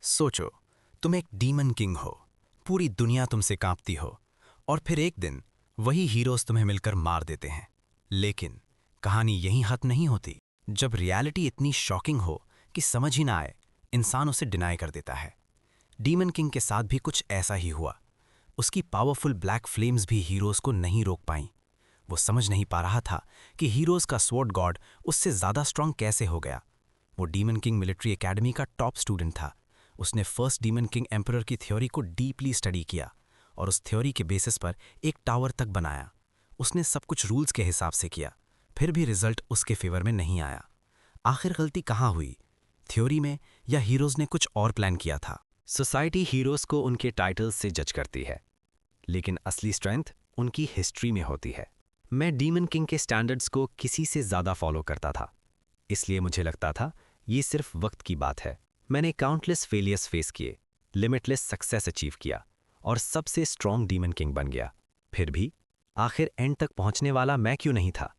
सोचो, तुम एक डीमन किंग हो, पूरी दुनिया तुमसे कांपती हो, और फिर एक दिन वही हीरोज तुम्हें मिलकर मार देते हैं। लेकिन कहानी यहीं खत्म नहीं होती। जब रियलिटी इतनी शॉकिंग हो कि समझ ही ना आए, इंसान उसे डिनाई कर देता है। डीमन किंग के साथ भी कुछ ऐसा ही हुआ। उसकी पावरफुल ब्लैक फ्लेम्स भी हीरोज को नहीं रोक पाईं। वो समझ नहीं पा रहा था कि हीरोज का स्वॉर्ड गॉड उससे ज्यादा स्ट्रांग कैसे हो गया। वो डीमन किंग मिलिट्री एकेडमी का टॉप स्टूडेंट था। उसने फर्स्ट डीमन किंग एम्परर की थ्योरी को डीपली स्टडी किया और उस थ्योरी के बेसिस पर एक टावर तक बनाया। उसने सब कुछ रूल्स के हिसाब से किया, फिर भी रिजल्ट उसके फेवर में नहीं आया। आखिर गलती कहाँ हुई, थ्योरी में या हीरोज ने कुछ और प्लान किया था? सोसाइटी हीरोज को उनके टाइटल्स से जज करती है, लेकिन असली स्ट्रेंथ उनकी हिस्ट्री में होती है। मैं डीमन किंग के स्टैंडर्ड्स को किसी से ज़्यादा फॉलो करता था, इसलिए मुझे लगता था ये सिर्फ वक्त की बात है। मैंने काउंटलेस फेलियर्स फेस किए, लिमिटलेस सक्सेस अचीव किया और सबसे स्ट्रॉन्ग डीमन किंग बन गया। फिर भी आखिर एंड तक पहुंचने वाला मैं क्यों नहीं था?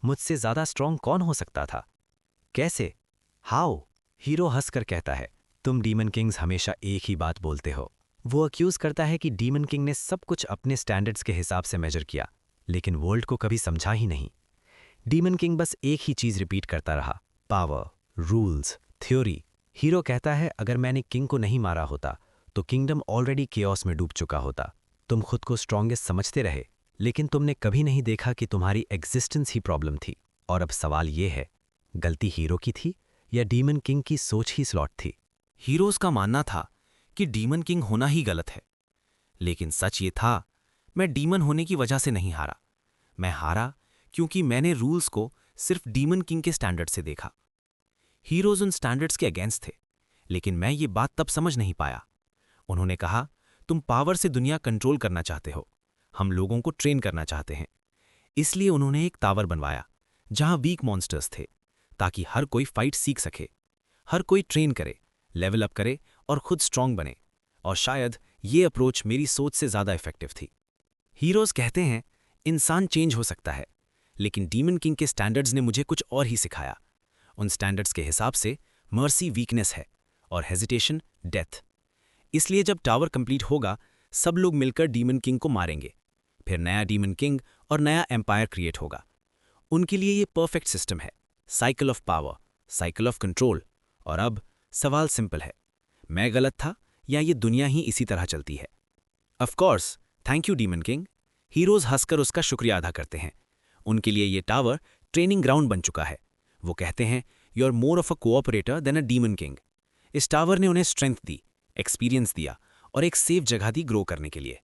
मुझसे ज़्यादा स्ट्रॉन्ग कौन हो सकता था? कैसे? हाउ? हीरो हंसकर कहता है, तुम डीमन किंग्स हमेशा एक ही बात बोलते हो। वो अक्यूज करता है कि डीमन किंग ने सब कुछ अपने स्टैंडर्ड्स के हिसाब से मेजर किया, लेकिन वर्ल्ड को कभी समझा ही नहीं। डीमन किंग बस एक ही चीज रिपीट करता रहा, पावर, रूल्स, थ्योरी। हीरो कहता है, अगर मैंने किंग को नहीं मारा होता तो किंगडम ऑलरेडी केओस में डूब चुका होता। तुम खुद को स्ट्रॉन्गेस्ट समझते रहे, लेकिन तुमने कभी नहीं देखा कि तुम्हारी एग्जिस्टेंस ही प्रॉब्लम थी। और अब सवाल ये है, गलती हीरो की थी या डीमन किंग की सोच ही स्लॉट थी? हीरोज का मानना था कि डीमन किंग होना ही गलत है, लेकिन सच ये था, मैं डीमन होने की वजह से नहीं हारा। मैं हारा क्योंकि मैंने रूल्स को सिर्फ डीमन किंग के स्टैंडर्ड से देखा। हीरोज उन स्टैंडर्ड्स के अगेंस्ट थे, लेकिन मैं ये बात तब समझ नहीं पाया। उन्होंने कहा, तुम पावर से दुनिया कंट्रोल करना चाहते हो, हम लोगों को ट्रेन करना चाहते हैं। इसलिए उन्होंने एक टावर बनवाया जहां वीक मॉन्स्टर्स थे, ताकि हर कोई फाइट सीख सके, हर कोई ट्रेन करे, लेवल अप करे और खुद स्ट्रांग बने। और शायद ये अप्रोच मेरी सोच से ज्यादा इफेक्टिव थी। हीरोज कहते हैं इंसान चेंज हो सकता है, लेकिन डीमन किंग के स्टैंडर्ड्स ने मुझे कुछ और ही सिखाया। उन स्टैंडर्ड्स के हिसाब से मर्सी वीकनेस है और हेजिटेशन डेथ। इसलिए जब टावर कंप्लीट होगा, सब लोग मिलकर डीमन किंग को मारेंगे, फिर नया डीमन किंग और नया एम्पायर क्रिएट होगा। उनके लिए ये परफेक्ट सिस्टम है, cycle of power, cycle of control. और अब सवाल सिंपल है, मैं गलत था या ये दुनिया ही इसी तरह चलती है? Of course, thank you demon king. Heroes हंसकर उसका शुक्रिया अदा करते हैं। उनके लिए ये टावर ट्रेनिंग ग्राउंड बन चुका है। वो कहते हैं, you are more of a cooperator then a demon king. इस टावर ने उन्हें स्ट्रेंथ दी, एक्सपीरियंस दिया और एक सेफ जगह दी ग्रो करने के लिए।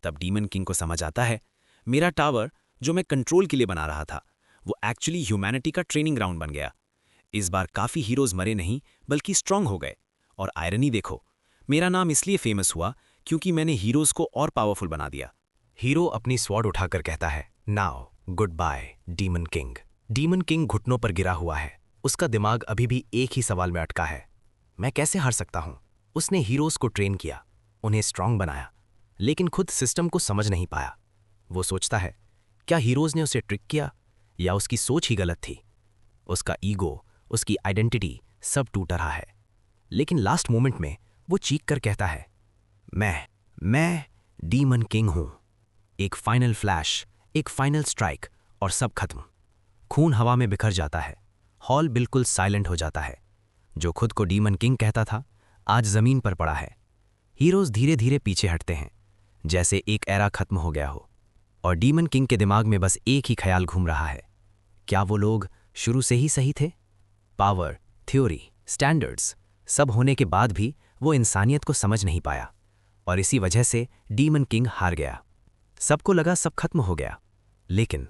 तब डीमन किंग को समझ आता है, मेरा टावर जो मैं कंट्रोल के लिए बना रहा था, वो एक्चुअली ह्यूमैनिटी का ट्रेनिंग ग्राउंड बन गया। इस बार काफी हीरोज मरे नहीं, बल्कि स्ट्रांग हो गए। और आयरनी देखो, मेरा नाम इसलिए फेमस हुआ क्योंकि मैंने हीरोज को और पावरफुल बना दिया। हीरो अपनी स्वॉर्ड उठाकर कहता है, now goodbye demon king. Demon king घुटनों पर गिरा हुआ है। उसका दिमाग अभी भी एक ही सवाल में अटका है, मैं कैसे हार सकता हूं? उसने हीरोज को ट्रेन किया, उन्हें स्ट्रांग बनाया, लेकिन खुद सिस्टम को समझ नहीं पाया। वो सोचता है, क्या हीरोज ने उसे ट्रिक किया या उसकी सोच ही गलत थी? उसका ईगो, उसकी आइडेंटिटी सब टूट रहा है। लेकिन लास्ट मोमेंट में वो चीख कर कहता है, मैं डीमन किंग हूं। एक फाइनल फ्लैश, एक फाइनल स्ट्राइक और सब खत्म। खून हवा में बिखर जाता है, हॉल बिल्कुल साइलेंट हो जाता है। जो खुद को डीमन किंग कहता था, आज जमीन पर पड़ा है। हीरोज धीरे धीरे पीछे हटते हैं, जैसे एक एरा खत्म हो गया हो। और डीमन किंग के दिमाग में बस एक ही ख्याल घूम रहा है, क्या वो लोग शुरू से ही सही थे? पावर, थ्योरी, स्टैंडर्ड्स सब होने के बाद भी वो इंसानियत को समझ नहीं पाया, और इसी वजह से डीमन किंग हार गया। सबको लगा सब खत्म हो गया, लेकिन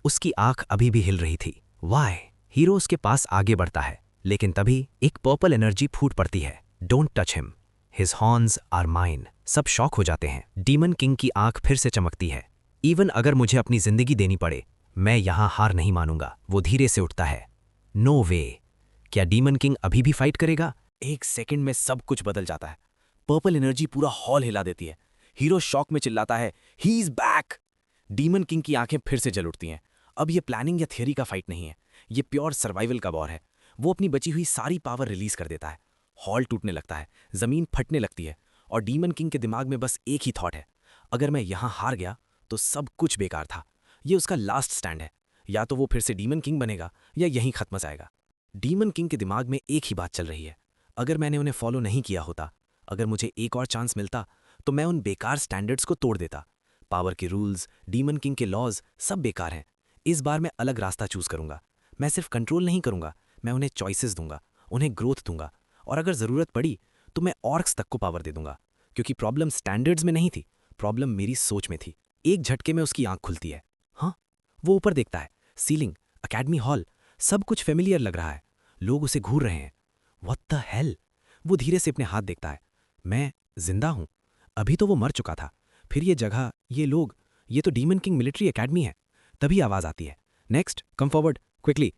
उसकी आंख अभी भी हिल रही थी। वाई? हीरो उसके पास आगे बढ़ता है, लेकिन तभी एक पर्पल एनर्जी फूट पड़ती है। Don't touch him, his horns are mine. सब शॉक हो जाते हैं। डीमन किंग की आंख फिर से चमकती है। इवन अगर मुझे अपनी जिंदगी देनी पड़े, मैं यहां हार नहीं मानूंगा। वो धीरे से उठता है। नो वे। क्या डीमन किंग अभी भी फाइट करेगा? एक सेकंड में सब कुछ बदल जाता है। पर्पल एनर्जी पूरा हॉल हिला देती है। हीरो शॉक में चिल्लाता है, he is back. Demon king की आंखें फिर से जल उठती हैं। अब ये प्लानिंग या थियरी का फाइट नहीं है, ये प्योर सर्वाइवल का वॉर है। वो अपनी बची हुई सारी पावर रिलीज कर देता है। हॉल टूटने लगता है, जमीन फटने लगती है और डीमन किंग के दिमाग में बस एक ही थॉट है, अगर मैं यहां हार गया तो सब कुछ बेकार था। ये उसका लास्ट स्टैंड है, या तो वो फिर से डीमन किंग बनेगा या यहीं खत्म हो जाएगा। डीमन किंग के दिमाग में एक ही बात चल रही है, अगर मैंने उन्हें फॉलो नहीं किया होता, अगर मुझे एक और चांस मिलता तो मैं उन बेकार स्टैंडर्ड्स को तोड़ देता। पावर के रूल्स, डीमन किंग के लॉज सब बेकार हैं। इस बार मैं अलग रास्ता चूज करूंगा। मैं सिर्फ कंट्रोल नहीं करूंगा, मैं उन्हें चॉइसेस दूंगा, उन्हें ग्रोथ दूंगा, और अगर जरूरत पड़ी तो मैं ऑर्क्स तक को पावर दे दूंगा। क्योंकि प्रॉब्लम स्टैंडर्ड्स में नहीं थी, प्रॉब्लम मेरी सोच में थी। एक झटके में उसकी आंख खुलती है। हाँ, वो ऊपर देखता है, सीलिंग, अकेडमी हॉल, सब कुछ फेमिलियर लग रहा है। लोग उसे घूर रहे हैं। What the hell? वो धीरे से अपने हाथ देखता है। मैं जिंदा हूं। अभी तो वो मर चुका था, फिर ये जगह, ये लोग, ये तो डीमन किंग मिलिट्री एकेडमी है। तभी आवाज आती है, नेक्स्ट कम फॉरवर्ड क्विकली।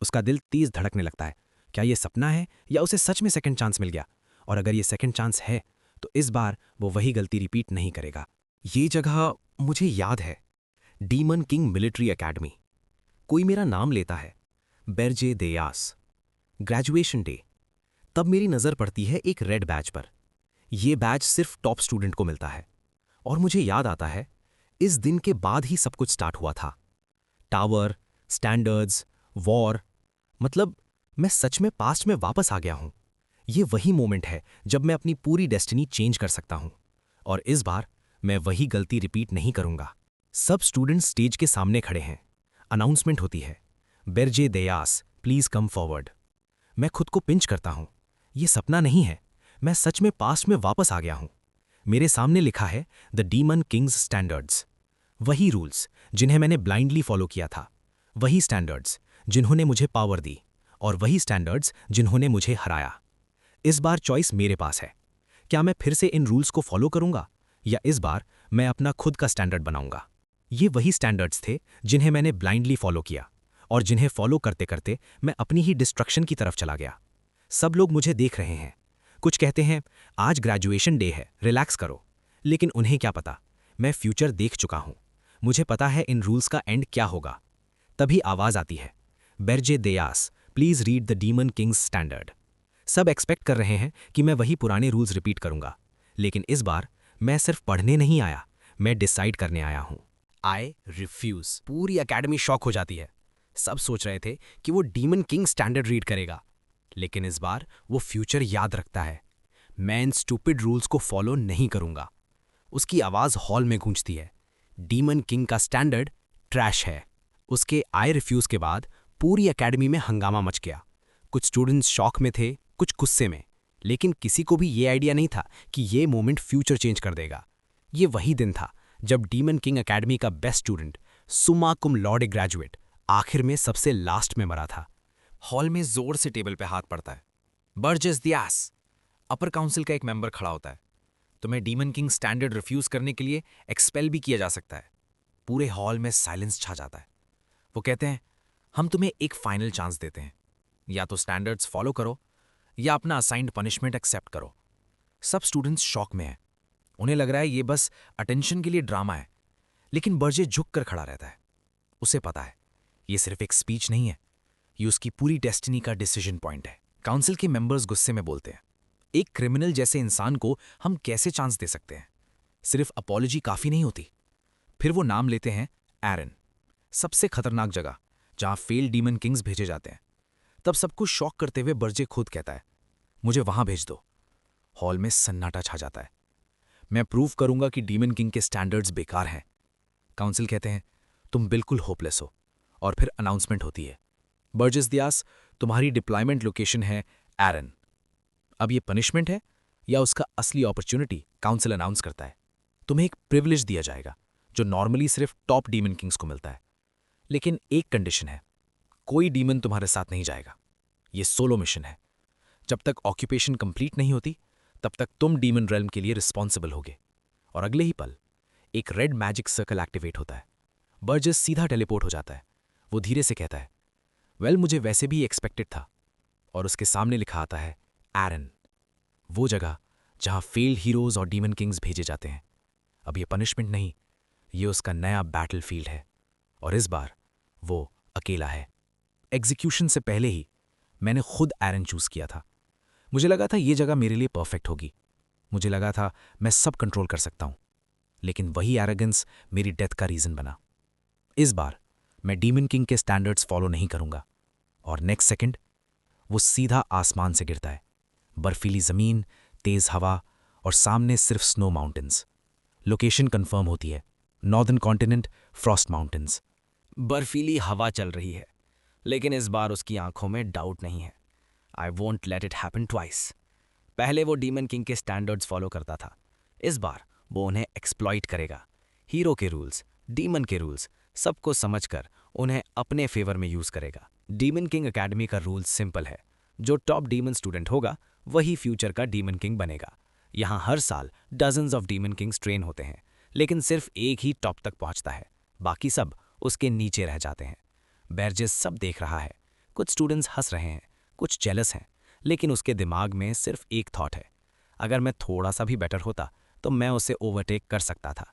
उसका दिल तेज धड़कने लगता है। क्या ये सपना है या उसे सच में सेकंड चांस मिल गया? और अगर ये सेकंड चांस है तो इस बार वो वही गलती रिपीट नहीं करेगा। ये जगह मुझे याद है, डीमन किंग मिलिट्री एकेडमी। कोई मेरा नाम लेता है, बेरजे देयास। Graduation day. तब मेरी नजर पड़ती है एक रेड बैच पर। यह बैच सिर्फ टॉप स्टूडेंट को मिलता है। और मुझे याद आता है, इस दिन के बाद ही सब कुछ स्टार्ट हुआ था। टावर, स्टैंडर्ड्स, वॉर, मतलब मैं सच में पास्ट में वापस आ गया हूं। ये वही मोमेंट है जब मैं अपनी पूरी डेस्टिनी चेंज कर सकता हूं। और इस बार मैं वही गलती रिपीट नहीं करूंगा। सब स्टूडेंट्स स्टेज के सामने खड़े हैं। अनाउंसमेंट होती है, बेरजे दयास प्लीज कम फॉरवर्ड। मैं खुद को पिंच करता हूं। ये सपना नहीं है, मैं सच में पास्ट में वापस आ गया हूं। मेरे सामने लिखा है द डीमन किंग्स स्टैंडर्ड्स। वही रूल्स जिन्हें मैंने ब्लाइंडली फॉलो किया था, वही स्टैंडर्ड्स जिन्होंने मुझे पावर दी, और वही स्टैंडर्ड्स जिन्होंने मुझे हराया। इस बार चॉइस मेरे पास है। क्या मैं फिर से इन रूल्स को फॉलो करूंगा, या इस बार मैं अपना खुद का स्टैंडर्ड बनाऊंगा? ये वही स्टैंडर्ड्स थे जिन्हें मैंने ब्लाइंडली फॉलो किया, और जिन्हें फॉलो करते करते मैं अपनी ही डिस्ट्रक्शन की तरफ चला गया। सब लोग मुझे देख रहे हैं। कुछ कहते हैं आज ग्रेजुएशन डे है, रिलैक्स करो। लेकिन उन्हें क्या पता, मैं फ्यूचर देख चुका हूं। मुझे पता है इन रूल्स का एंड क्या होगा। तभी आवाज आती है, बेरजे दयास please read the demon king's standard. सब एक्सपेक्ट कर रहे हैं कि मैं वही पुराने रूल्स रिपीट करूंगा, लेकिन इस बार मैं सिर्फ पढ़ने नहीं आया, मैं डिसाइड करने आया हूं। I refuse. पूरी एकेडमी शॉक हो जाती है। सब सोच रहे थे कि वो डीमन किंग स्टैंडर्ड रीड करेगा, लेकिन इस बार वो फ्यूचर याद रखता है। मैं इन स्टूपिड रूल्स को फॉलो नहीं करूंगा। उसकी आवाज हॉल में गूंजती है, डीमन किंग का स्टैंडर्ड ट्रैश है। उसके आई रिफ्यूज के बाद पूरी एकेडमी में हंगामा मच गया। कुछ स्टूडेंट्स शॉक में थे, कुछ गुस्से में, लेकिन किसी को भी ये आइडिया नहीं था कि ये मोमेंट फ्यूचर चेंज कर देगा। ये वही दिन था जब डीमन किंग एकेडमी का बेस्ट स्टूडेंट, सुमा कुम लॉर्ड ग्रेजुएट, आखिर में सबसे लास्ट में मरा था। हॉल में जोर से टेबल पे हाथ पड़ता है। बर्जेस दियास। अपर काउंसिल का एक मेंबर खड़ा होता है। तुम्हें डीमन किंग स्टैंडर्ड रिफ्यूज करने के लिए एक्सपेल भी किया जा सकता है। पूरे हॉल में साइलेंस छा जाता है। वो कहते हैं, हम तुम्हें एक फाइनल चांस देते हैं, या तो स्टैंडर्ड्स फॉलो करो या अपना असाइंड पनिशमेंट एक्सेप्ट करो। सब स्टूडेंट्स शॉक में हैं। उन्हें लग रहा है ये बस अटेंशन के लिए ड्रामा है, लेकिन बर्जे झुक कर खड़ा रहता है। उसे पता है ये सिर्फ एक स्पीच नहीं है, ये उसकी पूरी डेस्टिनी का डिसीजन पॉइंट है। काउंसिल के मेंबर्स गुस्से में बोलते हैं, एक क्रिमिनल जैसे इंसान को हम कैसे चांस दे सकते हैं? सिर्फ अपॉलॉजी काफी नहीं होती। फिर वो नाम लेते हैं एरन, सबसे खतरनाक जगह जहां फेल डीमन किंग्स भेजे जाते हैं। तब सबको शॉक करते हुए बर्जे खुद कहता है, मुझे वहां भेज दो। हॉल में सन्नाटा छा जाता है। मैं प्रूव करूंगा कि डीमन किंग के स्टैंडर्ड्स बेकार हैं। काउंसिल कहते हैं, तुम बिल्कुल होपलेस हो। और फिर अनाउंसमेंट होती है, बर्जेस दियास, तुम्हारी डिप्लॉयमेंट लोकेशन है एरन। अब ये पनिशमेंट है या उसका असली अपॉर्चुनिटी? काउंसिल अनाउंस करता है, तुम्हें एक प्रिविलेज दिया जाएगा जो नॉर्मली सिर्फ टॉप डीमन किंग्स को मिलता है। लेकिन एक कंडीशन है, कोई डीमन तुम्हारे साथ नहीं जाएगा। ये सोलो मिशन है। जब तक ऑक्यूपेशन कंप्लीट नहीं होती, तब तक तुम डीमन रेल्म के लिए रिस्पॉन्सिबल होगे। और अगले ही पल एक रेड मैजिक सर्कल एक्टिवेट होता है। बर्जेस सीधा टेलीपोर्ट हो जाता है। वो धीरे से कहता है, वेल मुझे वैसे भी एक्सपेक्टेड था। और उसके सामने लिखा आता है एरन, वो जगह जहां फेल्ड हीरोज और डीमन किंग्स भेजे जाते हैं। अब ये पनिशमेंट नहीं, ये उसका नया बैटल फील्ड है। और इस बार वो अकेला है। एग्जीक्यूशन से पहले ही मैंने खुद एरन चूज किया था। मुझे लगा था ये जगह मेरे लिए परफेक्ट होगी। मुझे लगा था मैं सब कंट्रोल कर सकता हूं। लेकिन वही एरोगेंस मेरी डेथ का रीजन बना। इस बार मैं डीमन किंग के स्टैंडर्ड्स फॉलो नहीं करूंगा। और नेक्स्ट सेकंड वो सीधा आसमान से गिरता है। बर्फीली जमीन, तेज हवा और सामने सिर्फ स्नो माउंटेन्स। लोकेशन कंफर्म होती है, नॉर्दर्न कॉन्टिनेंट, फ्रॉस्ट माउंटेन्स। बर्फीली हवा चल रही है, लेकिन इस बार उसकी आंखों में डाउट नहीं है। I won't let it happen twice. पहले वो डीमन किंग के स्टैंडर्ड्स फॉलो करता था, इस बार वो उन्हें एक्सप्लॉइट करेगा। हीरो के रूल्स, डीमन के रूल्स, सबको समझकर उन्हें अपने फेवर में यूज करेगा। डीमन किंग एकेडमी का रूल सिंपल है, जो टॉप डीमन स्टूडेंट होगा वही फ्यूचर का डीमन किंग बनेगा। यहाँ हर साल dozens of demon Kings train होते हैं, लेकिन सिर्फ एक ही टॉप तक पहुंचता है, बाकी सब उसके नीचे रह जाते हैं। बैरजेस सब देख रहा है, कुछ स्टूडेंट्स हंस रहे हैं, कुछ जेलस हैं, लेकिन उसके दिमाग में सिर्फ एक थॉट है, अगर मैं थोड़ा सा भी बेटर होता तो मैं उसे ओवरटेक कर सकता था।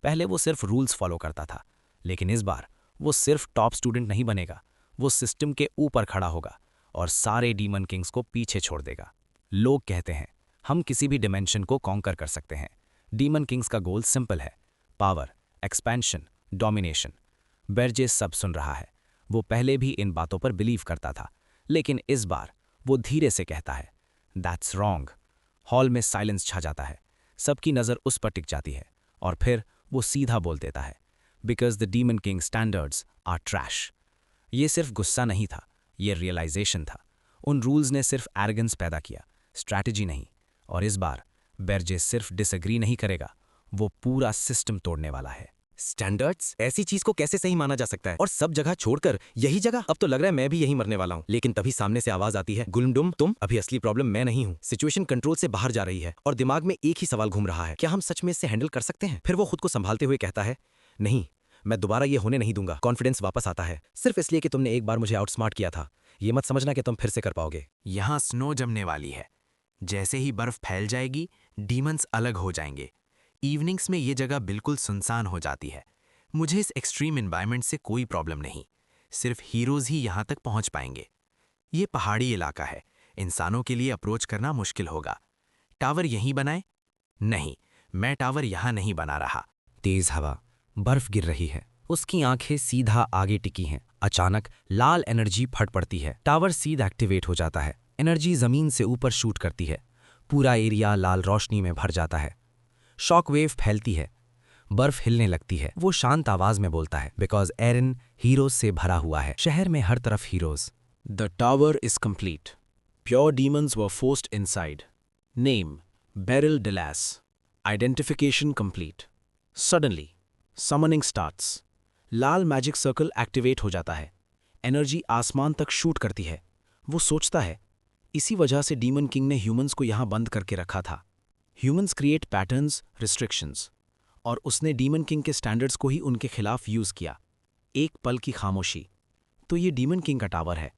पहले वो सिर्फ रूल्स फॉलो करता था, लेकिन इस बार वो सिर्फ टॉप स्टूडेंट नहीं बनेगा, वो सिस्टम के ऊपर खड़ा होगा और सारे डीमन किंग्स को पीछे छोड़ देगा। लोग कहते हैं हम किसी भी डिमेंशन को कॉन्कर कर सकते हैं। डीमन किंग्स का गोल सिंपल है, पावर, एक्सपेंशन, डोमिनेशन। बेरजेस सब सुन रहा है। वो पहले भी इन बातों पर बिलीव करता था, लेकिन इस बार वो धीरे से कहता है, दैट्स रॉन्ग। हॉल में साइलेंस छा जाता है, सबकी नज़र उस पर टिक जाती है और फिर वो सीधा बोल देता है, because the demon king standards are trash. ये सिर्फ गुस्सा नहीं था, ये रियलाइजेशन था। उन रूल्स ने सिर्फ एरोगेंस पैदा किया, स्ट्रैटेजी नहीं। और इस बार बेरजेस सिर्फ डिसएग्री नहीं करेगा, वो पूरा सिस्टम तोड़ने वाला है। स्टैंडर्ड्स? ऐसी चीज को कैसे सही माना जा सकता है? और सब जगह छोड़कर यही जगह? अब तो लग रहा है मैं भी यही मरने वाला हूँ। लेकिन तभी सामने से आवाज आती है, गुलमडुम तुम। अभी असली प्रॉब्लम मैं नहीं हूँ। सिचुएशन कंट्रोल से बाहर जा रही है और दिमाग में एक ही सवाल घूम रहा है, क्या हम सच में इससे हैंडल कर सकते हैं? फिर वो खुद को संभालते हुए कहता है, नहीं, मैं दोबारा ये होने नहीं दूंगा। कॉन्फिडेंस वापस आता है, सिर्फ इसलिए कि तुमने एक बार मुझे आउटस्मार्ट किया था। ये मत समझना कि तुम फिर से कर पाओगे। यहाँ स्नो जमने वाली है। जैसे ही बर्फ फैल जाएगी, डीमंस अलग हो जाएंगे। इवनिंग्स में ये जगह बिल्कुल सुनसान हो जाती है। मुझे इस एक्सट्रीम एनवायरनमेंट से कोई प्रॉब्लम नहीं, सिर्फ हीरोज ही यहाँ तक पहुँच पाएंगे। ये पहाड़ी इलाका है, इंसानों के लिए अप्रोच करना मुश्किल होगा। टावर यहीं बनाए? नहीं, मैं टावर यहाँ नहीं बना रहा। तेज हवा, बर्फ गिर रही है, उसकी आंखें सीधा आगे टिकी हैं। अचानक लाल एनर्जी फट पड़ती है, टावर सीध एक्टिवेट हो जाता है। एनर्जी जमीन से ऊपर शूट करती है, पूरा एरिया लाल रोशनी में भर जाता है। शॉक वेव फैलती है, बर्फ हिलने लगती है। वो शांत आवाज में बोलता है, बिकॉज एरन हीरोज से भरा हुआ है, शहर में हर तरफ heroes. The tower is complete. Pure demons were forced inside. Name: Beryl Delas. Identification complete. Suddenly, summoning starts. Lal magic circle activate हो जाता है, एनर्जी आसमान तक शूट करती है। वो सोचता है, इसी वजह से डीमन किंग ने ह्यूमंस को यहां बंद करके रखा था। ह्यूमंस क्रिएट पैटर्न्स, रिस्ट्रिक्शंस, और उसने डीमन किंग के स्टैंडर्ड्स को ही उनके खिलाफ यूज किया। एक पल की खामोशी, तो ये डीमन किंग का टावर है।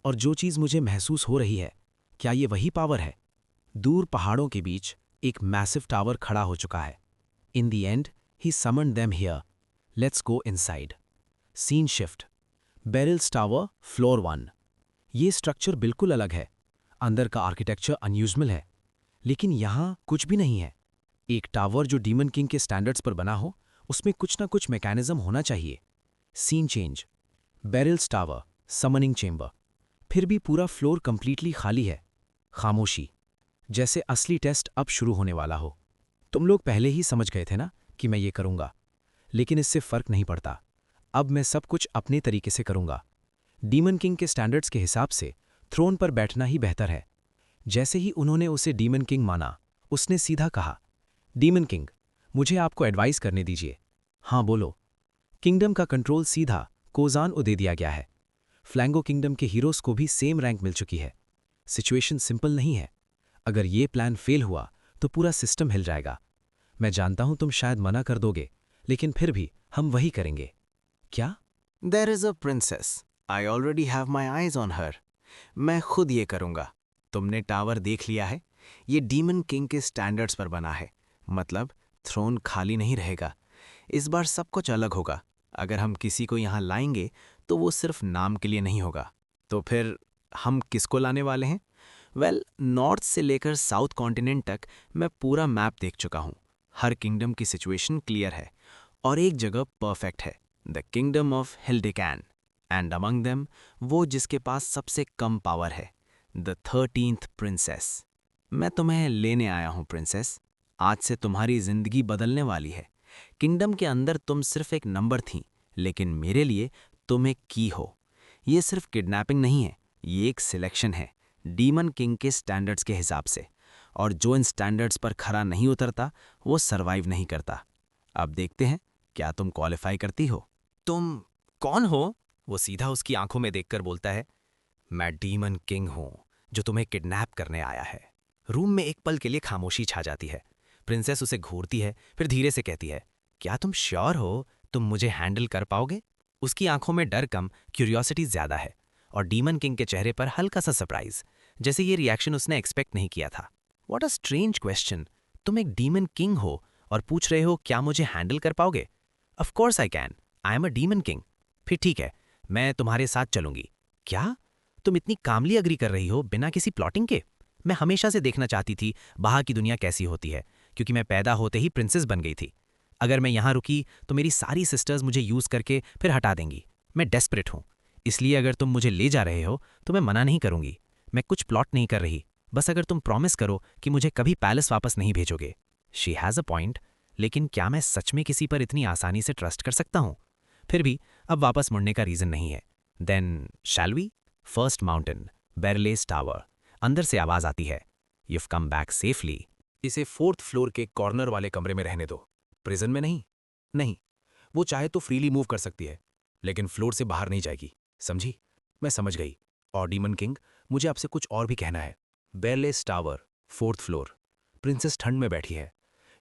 और जो चीज मुझे महसूस हो रही है, क्या ये वही पावर है? दूर पहाड़ों के बीच एक मैसिव टावर खड़ा हो चुका है। In the end he summoned them here, let's go inside. Scene shift, Beryl's tower, floor 1। ये स्ट्रक्चर बिल्कुल अलग है, अंदर का आर्किटेक्चर अनयूजुअल है, लेकिन यहाँ कुछ भी नहीं है। एक टावर जो डीमन किंग के स्टैंडर्ड्स पर बना हो, उसमें कुछ ना कुछ मैकेनिज्म होना चाहिए। Scene change, Beryl's tower, summoning chamber. फिर भी पूरा फ्लोर कंप्लीटली खाली है, खामोशी, जैसे असली टेस्ट अब शुरू होने वाला हो। तुम लोग पहले ही समझ गए थे ना कि मैं ये करूंगा, लेकिन इससे फर्क नहीं पड़ता। अब मैं सब कुछ अपने तरीके से करूंगा। डीमन किंग के स्टैंडर्ड्स के हिसाब से थ्रोन पर बैठना ही बेहतर है। जैसे ही उन्होंने उसे डीमन किंग माना, उसने सीधा कहा, डीमन किंग, मुझे आपको एडवाइस करने दीजिए। हाँ बोलो। किंगडम का कंट्रोल सीधा कोजान को दे दिया गया है। फ्लैंगो किंगडम के हीरोज को भी सेम रैंक मिल चुकी है। सिचुएशन सिंपल नहीं है। अगर ये प्लान फेल हुआ तो पूरा सिस्टम हिल जाएगा। मैं जानता हूं तुम शायद मना कर दोगे, लेकिन फिर भी हम वही करेंगे। क्या? There is a princess, I already have my eyes on her. मैं खुद ये करूंगा। तुमने टावर देख लिया है, ये डीमन किंग के स्टैंडर्ड्स पर बना है, मतलब थ्रोन खाली नहीं रहेगा। इस बार सब कुछ अलग होगा। अगर हम किसी को यहाँ लाएंगे तो वो सिर्फ नाम के लिए नहीं होगा। तो फिर हम किसको लाने वाले हैं? वेल, नॉर्थ से लेकर साउथ कॉन्टिनेंट तक मैं पूरा मैप देख चुका हूँ। हर किंगडम की सिचुएशन क्लियर है और एक जगह परफेक्ट है, the kingdom of Hildekan. And among them वो जिसके पास सबसे कम पावर है, द 13th प्रिंसेस। मैं तुम्हें लेने आया हूँ प्रिंसेस। आज से तुम्हारी जिंदगी बदलने वाली है। किंगडम के अंदर तुम सिर्फ एक नंबर थी, लेकिन मेरे लिए तुम एक की हो। ये सिर्फ किडनैपिंग नहीं है, ये एक सिलेक्शन है, डीमन किंग के स्टैंडर्ड्स के हिसाब से। और जो इन स्टैंडर्ड्स पर खरा नहीं उतरता वो सरवाइव नहीं करता। अब देखते हैं क्या तुम क्वालिफाई करती हो। तुम कौन हो? वो सीधा उसकी आंखों में देखकर बोलता है, मैं डीमन किंग हूं जो तुम्हें किडनैप करने आया है। रूम में एक पल के लिए खामोशी छा जाती है। प्रिंसेस उसे घूरती है, फिर धीरे से कहती है, क्या तुम श्योर हो तुम मुझे हैंडल कर पाओगे? उसकी आंखों में डर कम, क्यूरियोसिटी ज्यादा है, और डीमन किंग के चेहरे पर हल्का सा सरप्राइज, जैसे ये रिएक्शन उसने एक्सपेक्ट नहीं किया था। What a strange question. तुम एक डीमन किंग हो और पूछ रहे हो क्या मुझे हैंडल कर पाओगे? Of course I can, I am a demon king. फिर ठीक है, मैं तुम्हारे साथ चलूंगी। क्या तुम इतनी कामली अग्री कर रही हो बिना किसी प्लॉटिंग के? मैं हमेशा से देखना चाहती थी बाहर की दुनिया कैसी होती है, क्योंकि मैं पैदा होते ही प्रिंसेस बन गई थी। अगर मैं यहाँ रुकी तो मेरी सारी सिस्टर्स मुझे यूज करके फिर हटा देंगी। मैं डेस्परेट हूँ, इसलिए अगर तुम मुझे ले जा रहे हो तो मैं मना नहीं करूंगी। मैं कुछ प्लॉट नहीं कर रही, बस अगर तुम प्रॉमिस करो कि मुझे कभी पैलेस वापस नहीं भेजोगे। शी हैज़ अ पॉइंट, लेकिन क्या मैं सच में किसी पर इतनी आसानी से ट्रस्ट कर सकता हूँ? फिर भी अब वापस मुड़ने का रीजन नहीं है। Then shall we? First mountain, Beryl's tower. अंदर से आवाज आती है, you've come back safely। इसे 4th फ्लोर के कॉर्नर वाले कमरे में रहने दो, प्रिजन में नहीं। नहीं, वो चाहे तो फ्रीली मूव कर सकती है, लेकिन फ्लोर से बाहर नहीं जाएगी, समझी? मैं समझ गई। और डीमन किंग, मुझे आपसे कुछ और भी कहना है। बेरलेस टावर, 4th फ्लोर। प्रिंसेस ठंड में बैठी है।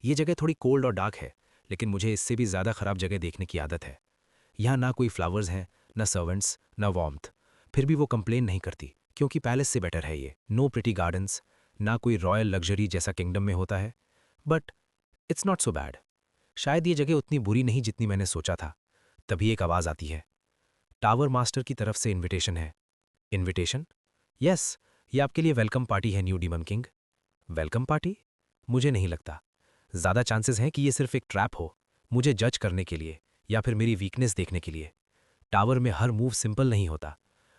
ये जगह थोड़ी कोल्ड और डार्क है, लेकिन मुझे इससे भी ज़्यादा खराब जगह देखने की आदत है। यहाँ ना कोई फ्लावर्स हैं, ना सर्वेंट्स, ना वार्मथ। फिर भी वो कंप्लेन नहीं करती, क्योंकि पैलेस से बेटर है ये। नो प्रिटी गार्डन्स, ना कोई रॉयल लग्जरी जैसा किंगडम में होता है। But it's not so bad. शायद ये जगह उतनी बुरी नहीं जितनी मैंने सोचा था। तभी एक आवाज़ आती है। टावर मास्टर की तरफ से इनविटेशन है। इनविटेशन? यस, ये आपके लिए वेलकम पार्टी है new demon king. Welcome party? मुझे नहीं लगता। ज़्यादा चांसेस हैं कि ये सिर्फ एक ट्रैप हो, मुझे जज करने के लिए या फिर मेरी वीकनेस देखने के लिए। टावर में हर मूव सिंपल नहीं होता,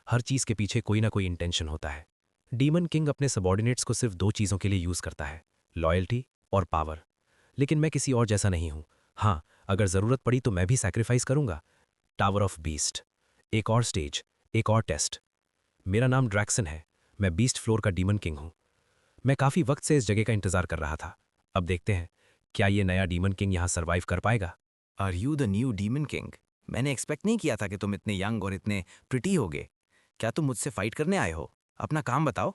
हर चीज़ के पीछे कोई ना कोई इंटेंशन होता है। डीमन किंग अपने सबॉर्डिनेट्स को सिर्फ 2 चीज़ों के लिए यूज़ करता है, लॉयल्टी और पावर। लेकिन मैं किसी और जैसा नहीं हूँ। हाँ, अगर ज़रूरत पड़ी तो मैं भी सैक्रिफाइस करूंगा। टावर ऑफ बीस्ट, एक और स्टेज, एक और टेस्ट। मेरा नाम ड्रैक्सन है, मैं बीस्ट फ्लोर का डीमन किंग हूँ। मैं काफ़ी वक्त से इस जगह का इंतज़ार कर रहा था। अब देखते हैं, क्या ये नया डीमन किंग यहाँ सर्वाइव कर पाएगा? Are you the new demon king? मैंने एक्सपेक्ट नहीं किया था कि तुम इतने यंग और इतने प्रिटी होगे। क्या तुम मुझसे फाइट करने आए हो? अपना काम बताओ।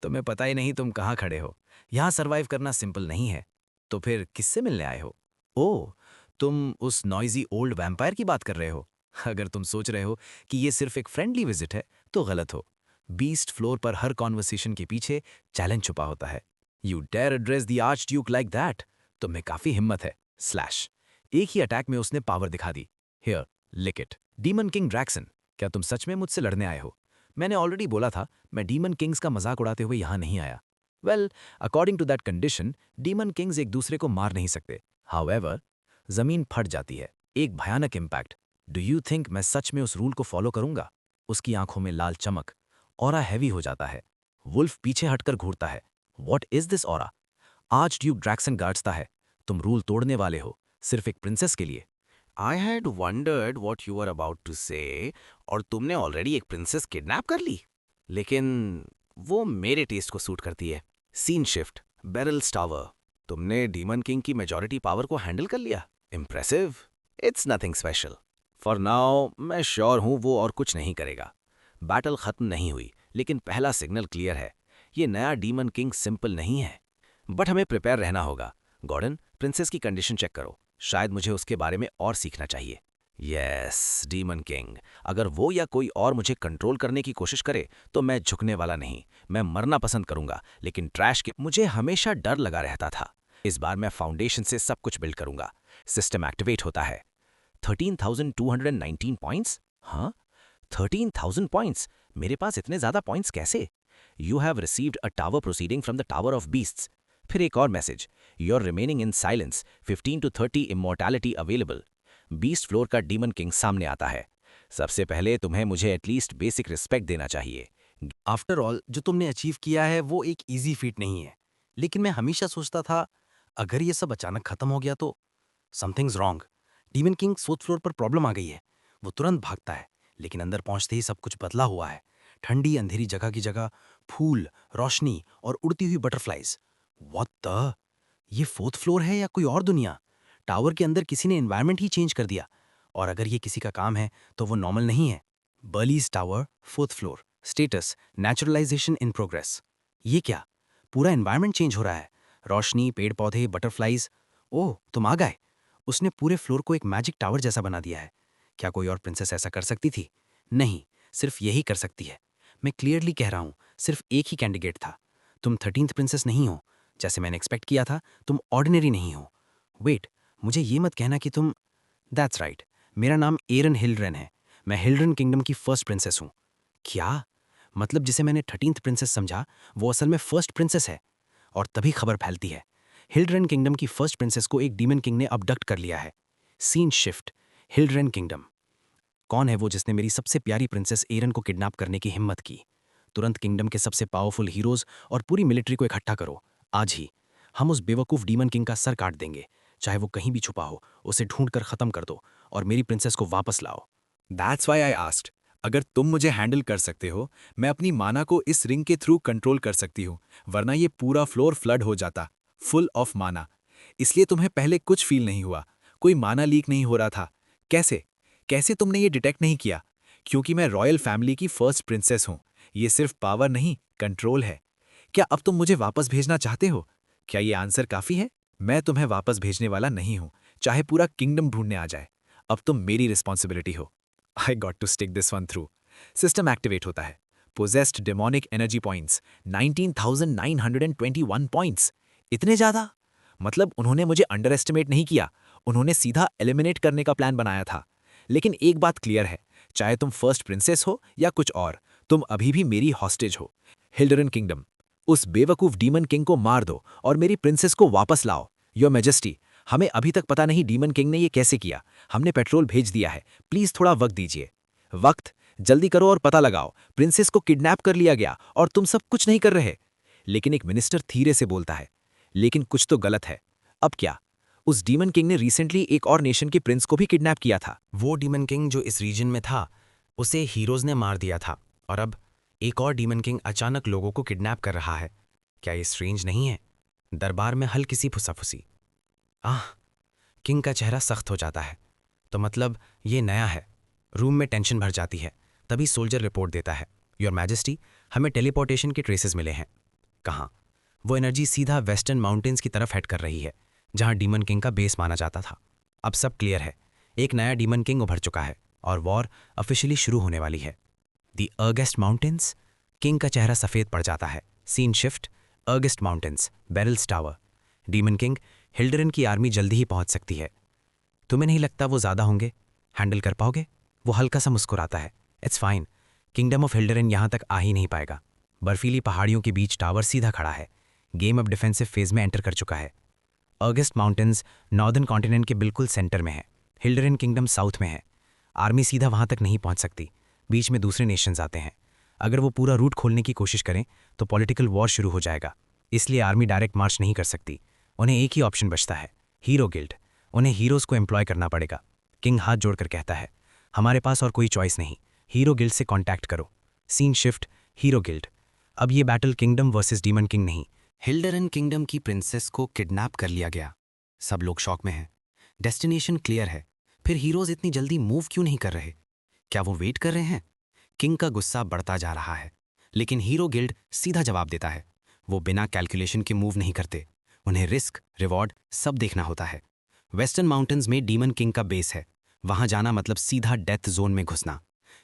तुम्हें पता ही नहीं तुम कहाँ खड़े हो। यहाँ सर्वाइव करना सिंपल नहीं है। तो फिर किससे मिलने आए हो? ओह, तुम उस नॉइजी ओल्ड वैम्पायर की बात कर रहे हो। अगर तुम सोच रहे हो कि ये सिर्फ एक फ्रेंडली विजिट है तो गलत हो। बीस्ट फ्लोर पर हर कॉन्वर्सेशन के पीछे चैलेंज छुपा होता है। You dare address the archduke like that? तुम्हें काफी हिम्मत है। स्लैश। एक ही अटैक में उसने पावर दिखा दी। Here, lick it. Demon king Draxon, क्या तुम सच में मुझसे लड़ने आए हो? मैंने ऑलरेडी बोला था, मैं डीमन किंग्स का मजाक उड़ाते हुए यहाँ नहीं आया। Well, according to that condition, demon kings एक दूसरे को मार नहीं सकते। हाउएवर, जमीन फट जाती है, एक भयानक इम्पैक्ट। डू यू थिंक मैं सच में उस रूल को फॉलो करूंगा? उसकी आंखों में लाल चमक, ऑरा हैवी हो जाता है। वुल्फ पीछे हटकर घूरता है। What is this aura? आज ड्यूक ड्रैक्सन गार्ड्सता है। तुम रूल तोड़ने वाले हो, सिर्फ एक प्रिंसेस के लिए। I had wondered what you are about to say, और तुमने ऑलरेडी एक प्रिंसेस किडनैप कर ली। लेकिन वो मेरे टेस्ट को सूट करती है। Scene shift, Beryl's tower. तुमने डीमन किंग की मेजॉरिटी पावर को हैंडल कर लिया। Impressive. It's nothing special. For now मैं श्योर हूं वो और कुछ नहीं करेगा। बैटल खत्म नहीं हुई, लेकिन पहला सिग्नल क्लियर है। ये नया डीमन किंग सिंपल नहीं है, बट हमें प्रिपेयर रहना होगा। गॉर्डन, प्रिंसेस की कंडीशन चेक करो, शायद मुझे उसके बारे में और सीखना चाहिए। यस, डीमन किंग, अगर वो या कोई और मुझे कंट्रोल करने की कोशिश करे तो मैं झुकने वाला नहीं। मैं मरना पसंद करूंगा, लेकिन ट्रैश के मुझे हमेशा डर लगा रहता था। इस बार मैं फाउंडेशन से सब कुछ बिल्ड करूंगा। सिस्टम एक्टिवेट होता है। 13,219 पॉइंट्स? हाँ, 13,000 पॉइंट्स। मेरे पास इतने ज्यादा पॉइंट्स कैसे? You have received a tower proceeding from the tower of beasts. फिर एक और message, you are remaining in silence, 15 to 30 immortality available. Beast floor का डीमन किंग सामने आता है। सबसे पहले तुम्हें मुझे एटलीस्ट बेसिक रिस्पेक्ट देना चाहिए। आफ्टर ऑल जो तुमने अचीव किया है वो एक इजी फीट नहीं है, लेकिन मैं हमेशा सोचता था अगर ये सब अचानक खत्म हो गया तो somethings wrong. Demon king fourth floor पर प्रॉब्लम आ गई है। वो तुरंत भागता है, लेकिन अंदर पहुंचते ही सब कुछ बदला हुआ है। ठंडी अंधेरी जगह की जगह फूल, रोशनी और उड़ती हुई बटरफ्लाइज। व्हाट द, ये फोर्थ फ्लोर है या कोई और दुनिया? टावर के अंदर किसी ने एनवायरनमेंट ही चेंज कर दिया, और अगर ये किसी का काम है तो वो नॉर्मल नहीं है। Beryl's tower, fourth floor, status naturalisation in progress. ये क्या, पूरा एनवायरनमेंट चेंज हो रहा है? रोशनी, पेड़ पौधे, बटरफ्लाइज। ओह, तुम आ गए। उसने पूरे फ्लोर को एक मैजिक टावर जैसा बना दिया है। क्या कोई और प्रिंसेस ऐसा कर सकती थी? नहीं, सिर्फ यही कर सकती है। मैं क्लियरली कह रहा हूं, सिर्फ एक ही कैंडिडेट था। तुम 13th प्रिंसेस नहीं हो, जैसे मैंने एक्सपेक्ट किया था। तुम ऑर्डिनरी नहीं हो। वेट, मुझे ये मत कहना कि तुम... दैट्स राइट, मेरा नाम एरन हिल्ड्रेन है। मैं हिल्ड्रेन किंगडम की फर्स्ट प्रिंसेस हूँ। क्या मतलब, जिसे मैंने 13th प्रिंसेस समझा वो असल में फर्स्ट प्रिंसेस है। और तभी खबर फैलती है, हिल्ड्रेन किंगडम की फर्स्ट प्रिंसेस को एक डीमन किंग ने अबडक्ट कर लिया है। Scene shift. Hildren kingdom. कौन है वो जिसने मेरी सबसे प्यारी प्रिंसेस एरन को किडनैप करने की हिम्मत की? तुरंत किंगडम के सबसे पावरफुल हीरोज और पूरी मिलिट्री को इकट्ठा करो, आज ही। हम उस बेवकूफ डीमन किंग का सर काट देंगे, चाहे वो कहीं भी छुपा हो। उसे ढूंढकर खत्म कर दो और मेरी प्रिंसेस को वापस लाओ। दैट्स वाई आई आस्क्ड, अगर तुम मुझे हैंडल कर सकते हो, मैं अपनी माना को इस रिंग के थ्रू कंट्रोल कर सकती हूँ, वरना ये पूरा फ्लोर फ्लड हो जाता, फुल ऑफ माना। इसलिए तुम्हें पहले कुछ फील नहीं हुआ, कोई माना लीक नहीं हो रहा था। कैसे कैसे तुमने ये डिटेक्ट नहीं किया? क्योंकि मैं रॉयल फैमिली की फर्स्ट प्रिंसेस हूँ। ये सिर्फ पावर नहीं, कंट्रोल है। क्या अब तुम मुझे वापस भेजना चाहते हो? क्या ये आंसर काफी है? मैं तुम्हें वापस भेजने वाला नहीं हूं, चाहे पूरा किंगडम ढूंढने आ जाए। अब तुम मेरी रिस्पॉन्सिबिलिटी हो। I got to stick this one through. System activate होता है। Possessed demonic energy points 19,921 points. इतने ज्यादा? मतलब उन्होंने मुझे अंडर एस्टिमेट नहीं किया, उन्होंने सीधा एलिमिनेट करने का प्लान बनाया था। लेकिन एक बात क्लियर है, चाहे तुम फर्स्ट प्रिंसेस हो या कुछ और, तुम अभी भी मेरी हॉस्टेज हो। हिल्डरन किंगडम, उस बेवकूफ डीमन किंग को मार दो और मेरी प्रिंसेस को वापस लाओ। योर मैजेस्टी, हमें अभी तक पता नहीं डीमन किंग ने ये कैसे किया। हमने पेट्रोल भेज दिया है, प्लीज थोड़ा वक्त दीजिए। वक्त? जल्दी करो और पता लगाओ। प्रिंसेस को किडनैप कर लिया गया और तुम सब कुछ नहीं कर रहे। लेकिन एक मिनिस्टर धीरे से बोलता है, लेकिन कुछ तो गलत है। अब क्या? उस डीमन किंग ने रिसेंटली एक और नेशन के प्रिंस को भी किडनैप किया था। वो डीमन किंग जो इस रीजन में था, उसे हीरोज ने मार दिया था, और अब एक और डीमन किंग अचानक लोगों को किडनैप कर रहा है। क्या ये स्ट्रेंज नहीं है? दरबार में हल्की सी फुसाफुसी। किंग का चेहरा सख्त हो जाता है। तो मतलब ये नया है। रूम में टेंशन भर जाती है। तभी सोल्जर रिपोर्ट देता है, योर मैजेस्टी, हमें टेलीपोर्टेशन के ट्रेसेस मिले हैं। कहाँ? वो एनर्जी सीधा वेस्टर्न माउंटेन्स की तरफ हेड कर रही है, जहां डीमन किंग का बेस माना जाता था। अब सब क्लियर है, एक नया डीमन किंग उभर चुका है और वॉर ऑफिशियली शुरू होने वाली है। दी अर्गेस्ट माउंटेन्स। किंग का चेहरा सफेद पड़ जाता है। Scene shift. अर्गेस्ट mountains, Beryl's tower. Demon king, Hildren की आर्मी जल्दी ही पहुंच सकती है। तुम्हें नहीं लगता वो ज्यादा होंगे? हैंडल कर पाओगे? वो हल्का सा मुस्कुराता है। इट्स फाइन, किंगडम ऑफ हिल्डरन यहां तक आ ही नहीं पाएगा। बर्फीली पहाड़ियों के बीच टावर सीधा खड़ा है। गेम अब डिफेंसिव फेज में एंटर कर चुका है। अर्गेस्ट माउंटेन्स नॉर्दर्न कॉन्टिनेंट के बिल्कुल सेंटर में है। हिल्डरन किंगडम साउथ में है। आर्मी सीधा वहां तक नहीं पहुंच सकती, बीच में दूसरे नेशंस आते हैं। अगर वो पूरा रूट खोलने की कोशिश करें तो पॉलिटिकल वॉर शुरू हो जाएगा, इसलिए आर्मी डायरेक्ट मार्च नहीं कर सकती। उन्हें एक ही ऑप्शन बचता है, हीरो गिल्ड। उन्हें हीरोज को एम्प्लॉय करना पड़ेगा। किंग हाथ जोड़कर कहता है, हमारे पास और कोई चॉइस नहीं, हीरो गिल्ड से कॉन्टैक्ट करो। Scene shift. Hero guild. अब ये battle kingdom versus demon king नहीं, हिल्डरन किंगडम की प्रिंसेस को किडनैप कर लिया गया। सब लोग शॉक में हैं। डेस्टिनेशन क्लियर है, फिर हीरोज इतनी जल्दी मूव क्यों नहीं कर रहे? क्या वो वेट कर रहे हैं? किंग का गुस्सा बढ़ता जा रहा है, लेकिन हीरो गिल्ड सीधा जवाब देता है। वो बिना कैलकुलेशन के मूव नहीं करते। उन्हें रिस्क, रिवॉर्ड सब देखना होता है। वेस्टर्न माउंटेन्स में डीमन किंग का बेस है। वहां जाना मतलब सीधा डेथ जोन में घुसना।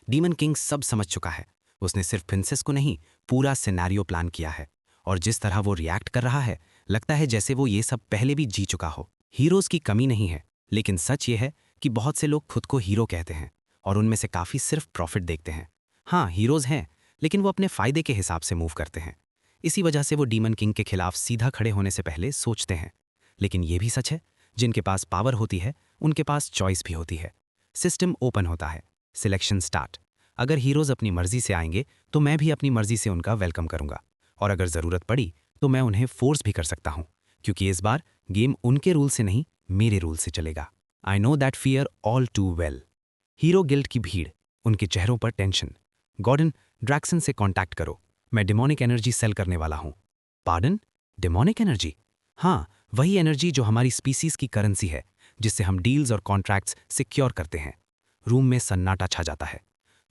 डीमन किंग सब समझ चुका है। उसने सिर्फ प्रिंसेस को नहीं, पूरा सिनेरियो प्लान किया है। और जिस तरह वो रिएक्ट कर रहा है, लगता है जैसे वो ये सब पहले भी जी चुका हो। हीरोज की कमी नहीं है, लेकिन सच ये है कि बहुत से लोग खुद को हीरो कहते हैं और उनमें से काफी सिर्फ प्रॉफिट देखते हैं। हाँ, हीरोज हैं, लेकिन वो अपने फायदे के हिसाब से मूव करते हैं। इसी वजह से वो डीमन किंग के खिलाफ सीधा खड़े होने से पहले सोचते हैं। लेकिन ये भी सच है, जिनके पास पावर होती है उनके पास चॉइस भी होती है। सिस्टम ओपन होता है, सिलेक्शन स्टार्ट। अगर हीरोज अपनी मर्जी से आएंगे तो मैं भी अपनी मर्जी से उनका वेलकम करूंगा, और अगर ज़रूरत पड़ी तो मैं उन्हें फोर्स भी कर सकता हूं, क्योंकि इस बार गेम उनके रूल से नहीं मेरे रूल से चलेगा। I know that fear all too well. Hero guild की भीड़, उनके चेहरों पर टेंशन। गॉर्डन, ड्रैक्सन से कांटेक्ट करो, मैं डिमोनिक एनर्जी सेल करने वाला हूं। पार्डन? Demonic energy? हाँ, वही एनर्जी जो हमारी स्पीसीज की करेंसी है, जिससे हम डील्स और कॉन्ट्रैक्ट्स सिक्योर करते हैं। रूम में सन्नाटा छा जाता है।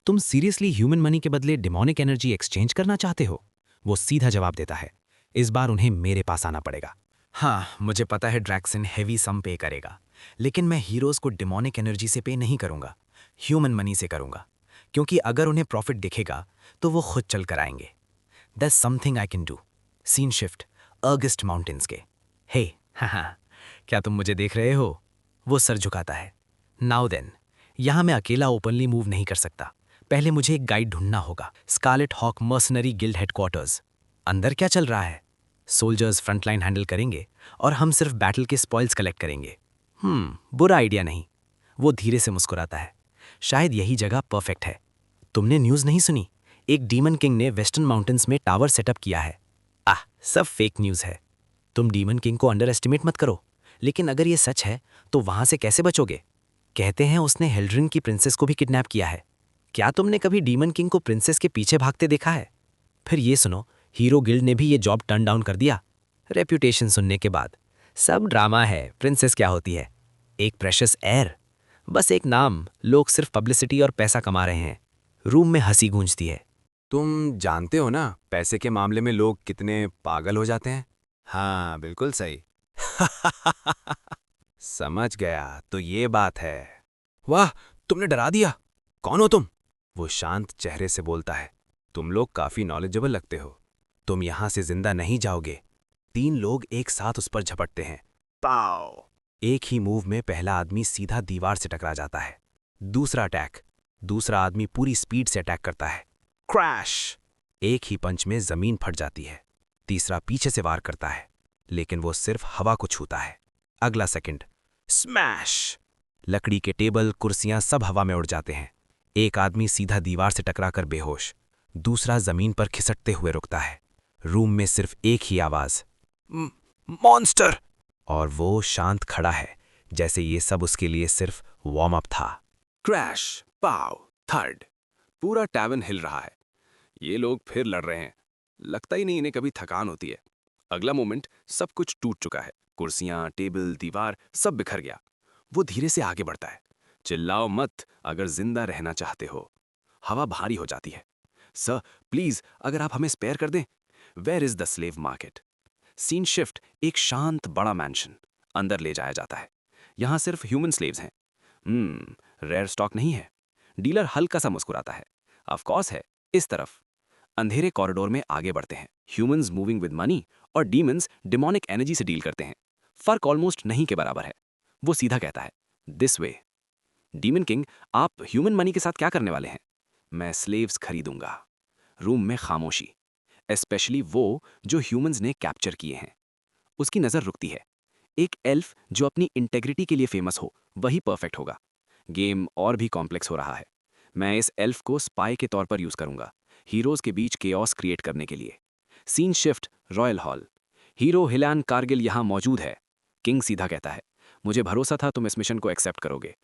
तुम सीरियसली ह्यूमन मनी के बदले डिमोनिक एनर्जी एक्सचेंज करना चाहते हो? वो सीधा जवाब देता है, इस बार उन्हें मेरे पास आना पड़ेगा। हाँ, मुझे पता है ड्रैक्सन हेवी सम पे करेगा, लेकिन मैं हीरोज को डिमोनिक एनर्जी से पे नहीं करूंगा, ह्यूमन मनी से करूंगा, क्योंकि अगर उन्हें प्रॉफिट दिखेगा तो वो खुद चल कर आएंगे। That's something I can do. Scene shift, August mountains के। हे, हाँ, क्या तुम मुझे देख रहे हो? वो सर झुकाता है। नाउ देन, यहां मैं अकेला ओपनली मूव नहीं कर सकता, पहले मुझे एक गाइड ढूंढना होगा। Scarlet Hawk mercenary guild headquarters. अंदर क्या चल रहा है? सोल्जर्स फ्रंटलाइन हैंडल करेंगे और हम सिर्फ बैटल के स्पॉइल्स कलेक्ट करेंगे। बुरा आइडिया नहीं। वो धीरे से मुस्कुराता है। शायद यही जगह परफेक्ट है। तुमने न्यूज़ नहीं सुनी? एक डीमन किंग ने वेस्टर्न माउंटेन्स में टावर सेटअप किया है। सब फेक न्यूज़ है। तुम डीमन किंग को अंडर एस्टिमेट मत करो, लेकिन अगर ये सच है तो वहां से कैसे बचोगे? कहते हैं उसने हेल्ड्रिन की प्रिंसेस को भी किडनैप किया है। क्या तुमने कभी डीमन किंग को प्रिंसेस के पीछे भागते देखा है? फिर ये सुनो, हीरो गिल्ड ने भी ये जॉब टर्न डाउन कर दिया। रेप्यूटेशन सुनने के बाद। सब ड्रामा है, प्रिंसेस क्या होती है? एक प्रेशियस एयर, बस एक नाम। लोग सिर्फ पब्लिसिटी और पैसा कमा रहे हैं। रूम में हंसी गूंजती है। तुम जानते हो ना पैसे के मामले में लोग कितने पागल हो जाते हैं। हाँ, बिल्कुल सही। समझ गया, तो ये बात है। वाह, तुमने डरा दिया। कौन हो तुम? वो शांत चेहरे से बोलता है, तुम लोग काफी नॉलेजेबल लगते हो। तुम यहां से जिंदा नहीं जाओगे। 3 लोग एक साथ उस पर झपटते हैं। पाव! एक ही मूव में पहला आदमी सीधा दीवार से टकरा जाता है। दूसरा अटैक, दूसरा आदमी पूरी स्पीड से अटैक करता है। क्रैश! एक ही पंच में जमीन फट जाती है। तीसरा पीछे से वार करता है, लेकिन वो सिर्फ हवा को छूता है। अगला सेकंड, स्मैश! लकड़ी के टेबल, कुर्सियां सब हवा में उड़ जाते हैं। एक आदमी सीधा दीवार से टकराकर बेहोश, दूसरा जमीन पर खिसकते हुए रुकता है। रूम में सिर्फ एक ही आवाज, मॉन्स्टर! और वो शांत खड़ा है, जैसे ये सब उसके लिए सिर्फ वार्म अप था। क्रैश! पाव! थर्ड! पूरा टैवन हिल रहा है। ये लोग फिर लड़ रहे हैं। लगता ही नहीं इन्हें कभी थकान होती है। अगला मोमेंट, सब कुछ टूट चुका है। कुर्सियां, टेबल, दीवार सब बिखर गया। वो धीरे से आगे बढ़ता है। चिल्लाओ मत अगर जिंदा रहना चाहते हो। हवा भारी हो जाती है। सर, प्लीज, अगर आप हमें स्पेयर कर दें। Where is the slave market? Scene shift, एक शांत बड़ा मैंशन। अंदर ले जाया जाता है। यहां सिर्फ ह्यूमन स्लेव्स हैं। रेयर स्टॉक नहीं है। डीलर हल्का सा मुस्कुराता है। ऑफ कोर्स है, इस तरफ। अंधेरे कॉरिडोर में आगे बढ़ते हैं। ह्यूमंस मूविंग विद मनी और डीमंस डिमोनिक एनर्जी से डील करते हैं। फर्क ऑलमोस्ट नहीं के बराबर है। वो सीधा कहता है, दिस वे। डीमन किंग, आप ह्यूमन मनी के साथ क्या करने वाले हैं? मैं स्लेव्स खरीदूंगा। रूम में खामोशी, स्पेशली वो जो ह्यूमंस ने कैप्चर किए हैं। उसकी नजर रुकती है। एक एल्फ जो अपनी इंटेग्रिटी के लिए फेमस हो, वही परफेक्ट होगा। गेम और भी कॉम्प्लेक्स हो रहा है। मैं इस एल्फ को स्पाई के तौर पर यूज करूंगा, हीरोज के बीच केओस क्रिएट करने के लिए। Scene shift, royal hall. Hero हिलान कारगिल यहां मौजूद है। किंग सीधा कहता है, मुझे भरोसा था तुम इस मिशन को एक्सेप्ट करोगे।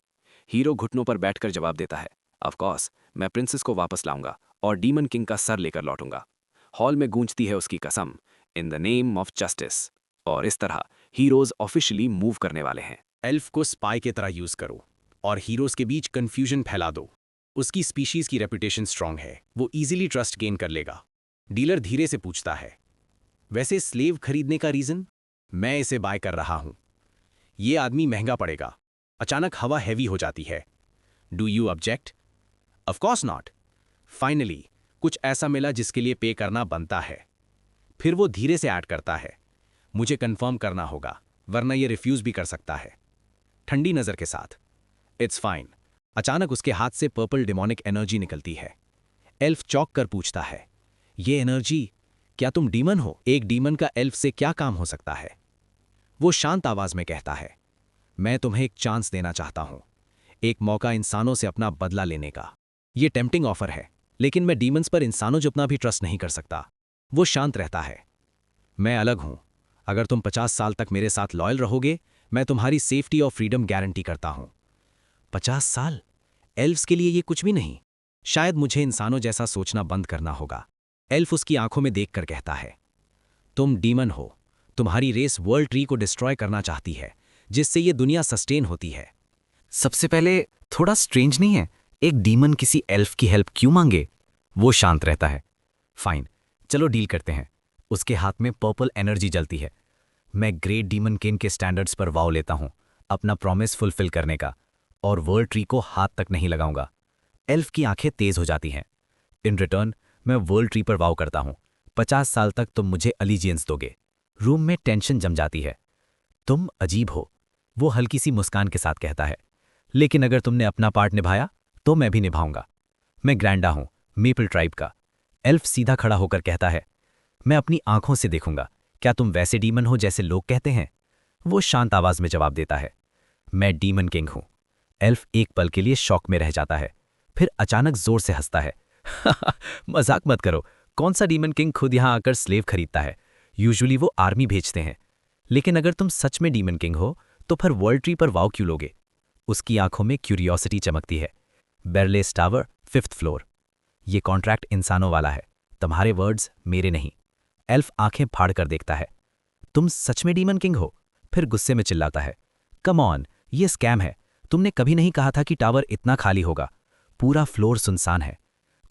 हीरो घुटनों पर बैठकर जवाब देता है, ऑफ कोर्स, मैं प्रिंसेस को वापस लाऊंगा और डीमन किंग का सर लेकर लौटूंगा। हॉल में गूंजती है उसकी कसम, in the name of justice. और इस तरह हीरोज ऑफिशियली मूव करने वाले हैं। एल्फ को स्पाई की तरह यूज करो और हीरोज के बीच कंफ्यूजन फैला दो। उसकी स्पीशीज की रेपुटेशन स्ट्रांग है, वो इजीली ट्रस्ट गेन कर लेगा। डीलर धीरे से पूछता है, वैसे स्लेव खरीदने का रीजन? मैं इसे बाय कर रहा हूं। ये आदमी महंगा पड़ेगा। अचानक हवा हैवी हो जाती है। Do you object? Of course not. Finally कुछ ऐसा मिला जिसके लिए पे करना बनता है। फिर वो धीरे से ऐड करता है, मुझे कंफर्म करना होगा, वरना ये रिफ्यूज भी कर सकता है। ठंडी नजर के साथ, इट्स फाइन। अचानक उसके हाथ से पर्पल डिमोनिक एनर्जी निकलती है। एल्फ चौंक कर पूछता है, ये एनर्जी, क्या तुम डीमन हो? एक डीमन का एल्फ से क्या काम हो सकता है? वो शांत आवाज में कहता है, मैं तुम्हें एक चांस देना चाहता हूं, एक मौका इंसानों से अपना बदला लेने का। ये टेम्पटिंग ऑफर है, लेकिन मैं डीमंस पर इंसानों जितना भी ट्रस्ट नहीं कर सकता। वो शांत रहता है, मैं अलग हूं। अगर तुम 50 साल तक मेरे साथ लॉयल रहोगे, मैं तुम्हारी सेफ्टी और फ्रीडम गारंटी करता हूं। 50 साल? एल्फ्स के लिए ये कुछ भी नहीं। शायद मुझे इंसानों जैसा सोचना बंद करना होगा। एल्फ उसकी आंखों में देखकर कहता है, तुम डीमन हो, तुम्हारी रेस वर्ल्ड ट्री को डिस्ट्रॉय करना चाहती है, जिससे ये दुनिया सस्टेन होती है। सबसे पहले थोड़ा स्ट्रेंज नहीं है, एक डीमन किसी एल्फ की हेल्प क्यों मांगे? वो शांत रहता है, फाइन, चलो डील करते हैं। उसके हाथ में पर्पल एनर्जी जलती है। मैं ग्रेट डीमन किंग के स्टैंडर्ड्स पर वाव लेता हूं, अपना प्रॉमिस फुलफिल करने का, और वर्ल्ड ट्री को हाथ तक नहीं लगाऊंगा। एल्फ की आंखें तेज हो जाती हैं। इन रिटर्न मैं वर्ल्ड ट्री पर वाव करता हूं, 50 साल तक तुम मुझे अलीजियंस दोगे। रूम में टेंशन जम जाती है। तुम अजीब हो, वो हल्की सी मुस्कान के साथ कहता है, लेकिन अगर तुमने अपना पार्ट निभाया तो मैं भी निभाऊंगा। मैं ग्रैंडा हूं, मेपल ट्राइब का। एल्फ सीधा खड़ा होकर कहता है, मैं अपनी आंखों से देखूंगा, क्या तुम वैसे डीमन हो जैसे लोग कहते हैं? वो शांत आवाज में जवाब देता है, मैं डीमन किंग हूं। एल्फ एक पल के लिए शॉक में रह जाता है, फिर अचानक जोर से हंसता है। मजाक मत करो, कौन सा डीमन किंग खुद यहां आकर स्लेव खरीदता है? यूजुअली वो आर्मी भेजते हैं। लेकिन अगर तुम सच में डीमन किंग हो तो फिर वर्ल्ड ट्री पर वाव क्यों लोगे? उसकी आंखों में क्यूरियोसिटी चमकती है। बेरलेस टावर, 5th फ्लोर। ये कॉन्ट्रैक्ट इंसानों वाला है, तुम्हारे वर्ड्स मेरे नहीं। एल्फ आंखें फाड़ कर देखता है, तुम सच में डीमन किंग हो? फिर गुस्से में चिल्लाता है, कम ऑन, ये स्कैम है। तुमने कभी नहीं कहा था कि टावर इतना खाली होगा। पूरा फ्लोर सुनसान है,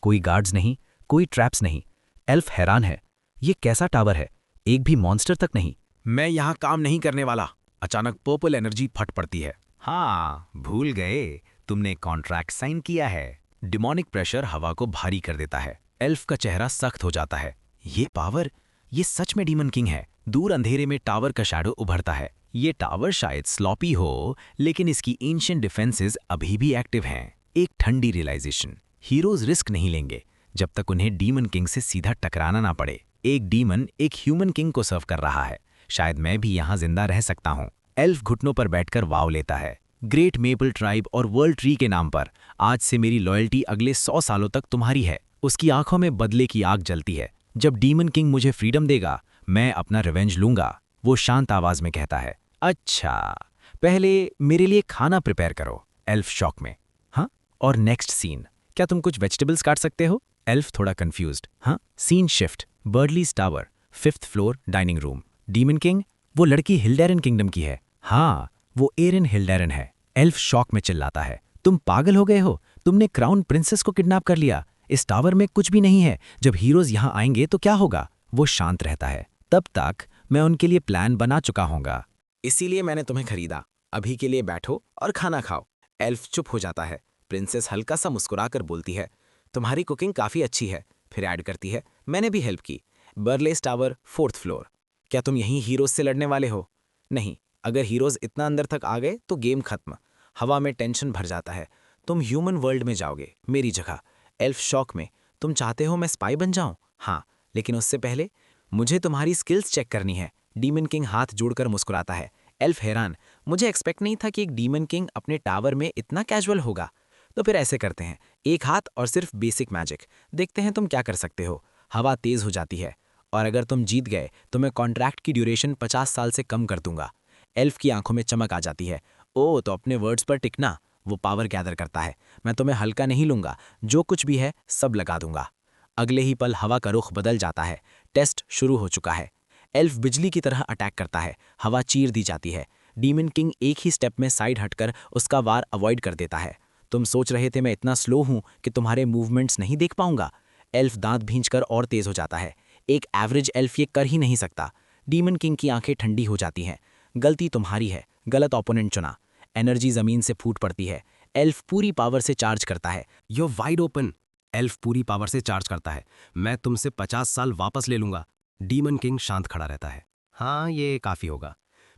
कोई गार्ड्स नहीं, कोई ट्रैप्स नहीं। एल्फ हैरान है, ये कैसा टावर है? एक भी मॉन्स्टर तक नहीं। मैं यहां काम नहीं करने वाला। अचानक पर्पल एनर्जी फट पड़ती है। हाँ, भूल गए, तुमने कॉन्ट्रैक्ट साइन किया है। डिमोनिक प्रेशर हवा को भारी कर देता है। एल्फ का चेहरा सख्त हो जाता है। ये पावर, ये सच में डीमन किंग है। दूर अंधेरे में टावर का शैडो उभरता है। ये टावर शायद स्लॉपी हो, लेकिन इसकी एंशिएंट डिफेंसेस अभी भी एक्टिव हैं। एक ठंडी रियलाइजेशन, हीरोज रिस्क नहीं लेंगे जब तक उन्हें डीमन किंग से सीधा टकराना ना पड़े। एक डीमन एक ह्यूमन किंग को सर्व कर रहा है, शायद मैं भी यहां जिंदा रह सकता हूं। एल्फ घुटनों पर बैठकर वाव लेता है, ग्रेट मेपल ट्राइब और वर्ल्ड ट्री के नाम पर आज से मेरी लॉयल्टी अगले 100 सालों तक तुम्हारी है। उसकी आंखों में बदले की आग जलती है। जब डीमन किंग मुझे फ्रीडम देगा, मैं अपना रिवेंज लूंगा। वो शांत आवाज में कहता है, अच्छा, पहले मेरे लिए खाना प्रिपेयर करो। एल्फ शॉक में, हाँ, और नेक्स्ट सीन, क्या तुम कुछ वेजिटेबल्स काट सकते हो? एल्फ थोड़ा कंफ्यूज्ड, हाँ। Scene shift, Beryl's tower, 5th floor, dining room. Demon king, वो लड़की हिल्डेरन किंगडम की है। हाँ, वो एरिन हिल्डेरन है। एल्फ शॉक में चिल्लाता है, तुम पागल हो गए हो? तुमने क्राउन प्रिंसेस को किडनैप कर लिया। इस टावर में कुछ भी नहीं है। जब हीरोज यहां आएंगे तो क्या होगा? वो शांत रहता है, तब तक मैं उनके लिए प्लान बना चुका हूंगा। इसीलिए मैंने तुम्हें खरीदा। अभी के लिए बैठो और खाना खाओ। एल्फ चुप हो जाता है। प्रिंसेस हल्का सा मुस्कुराकर बोलती है, तुम्हारी कुकिंग काफी अच्छी है। फिर ऐड करती है, मैंने भी हेल्प की। बर्लेस टावर, 4th फ्लोर। क्या तुम यहीं हीरोज से लड़ने वाले हो? नहीं, अगर हीरोज इतना अंदर तक आ गए तो गेम खत्म। हवा में टेंशन भर जाता है। तुम ह्यूमन वर्ल्ड में जाओगे, मेरी जगह। एल्फ शॉक में, तुम चाहते हो मैं स्पाई बन जाऊं? हाँ, लेकिन उससे पहले मुझे तुम्हारी स्किल्स चेक करनी है। डीमन किंग हाथ जोड़कर मुस्कुराता है। एल्फ हैरान, मुझे एक्सपेक्ट नहीं था कि एक डीमन किंग अपने टावर में इतना कैजुअल होगा। तो फिर ऐसे करते हैं, एक हाथ और सिर्फ बेसिक मैजिक, देखते हैं तुम क्या कर सकते हो। हवा तेज हो जाती है, और अगर तुम जीत गए तो मैं कॉन्ट्रैक्ट की ड्यूरेशन 50 साल से कम कर दूंगा। एल्फ की आंखों में चमक आ जाती है। ओ, तो अपने वर्ड्स पर टिकना। वो पावर गैदर करता है, मैं तुम्हें हल्का नहीं लूंगा, जो कुछ भी है सब लगा दूंगा। अगले ही पल हवा का रुख बदल जाता है। टेस्ट शुरू हो चुका है। एल्फ बिजली की तरह अटैक करता है। हवा चीर दी जाती है। डीमन किंग एक ही स्टेप में साइड हटकर उसका वार अवॉइड कर देता है। तुम सोच रहे थे मैं इतना स्लो हूं कि तुम्हारे मूवमेंट्स नहीं देख पाऊंगा। एल्फ दांत भींचकर और तेज हो जाता है। एक एवरेज एल्फ ये कर ही नहीं सकता। डीमन किंग की आंखें ठंडी हो जाती हैं। गलती तुम्हारी है, गलत ओपोनेंट चुना। एनर्जी जमीन से फूट पड़ती है। एल्फ पूरी पावर से चार्ज करता है। यो वाइड ओपन। एल्फ पूरी पावर से चार्ज करता है, मैं तुमसे 50 साल वापस ले लूंगा। डीमन किंग शांत खड़ा रहता है। हाँ, ये काफी होगा।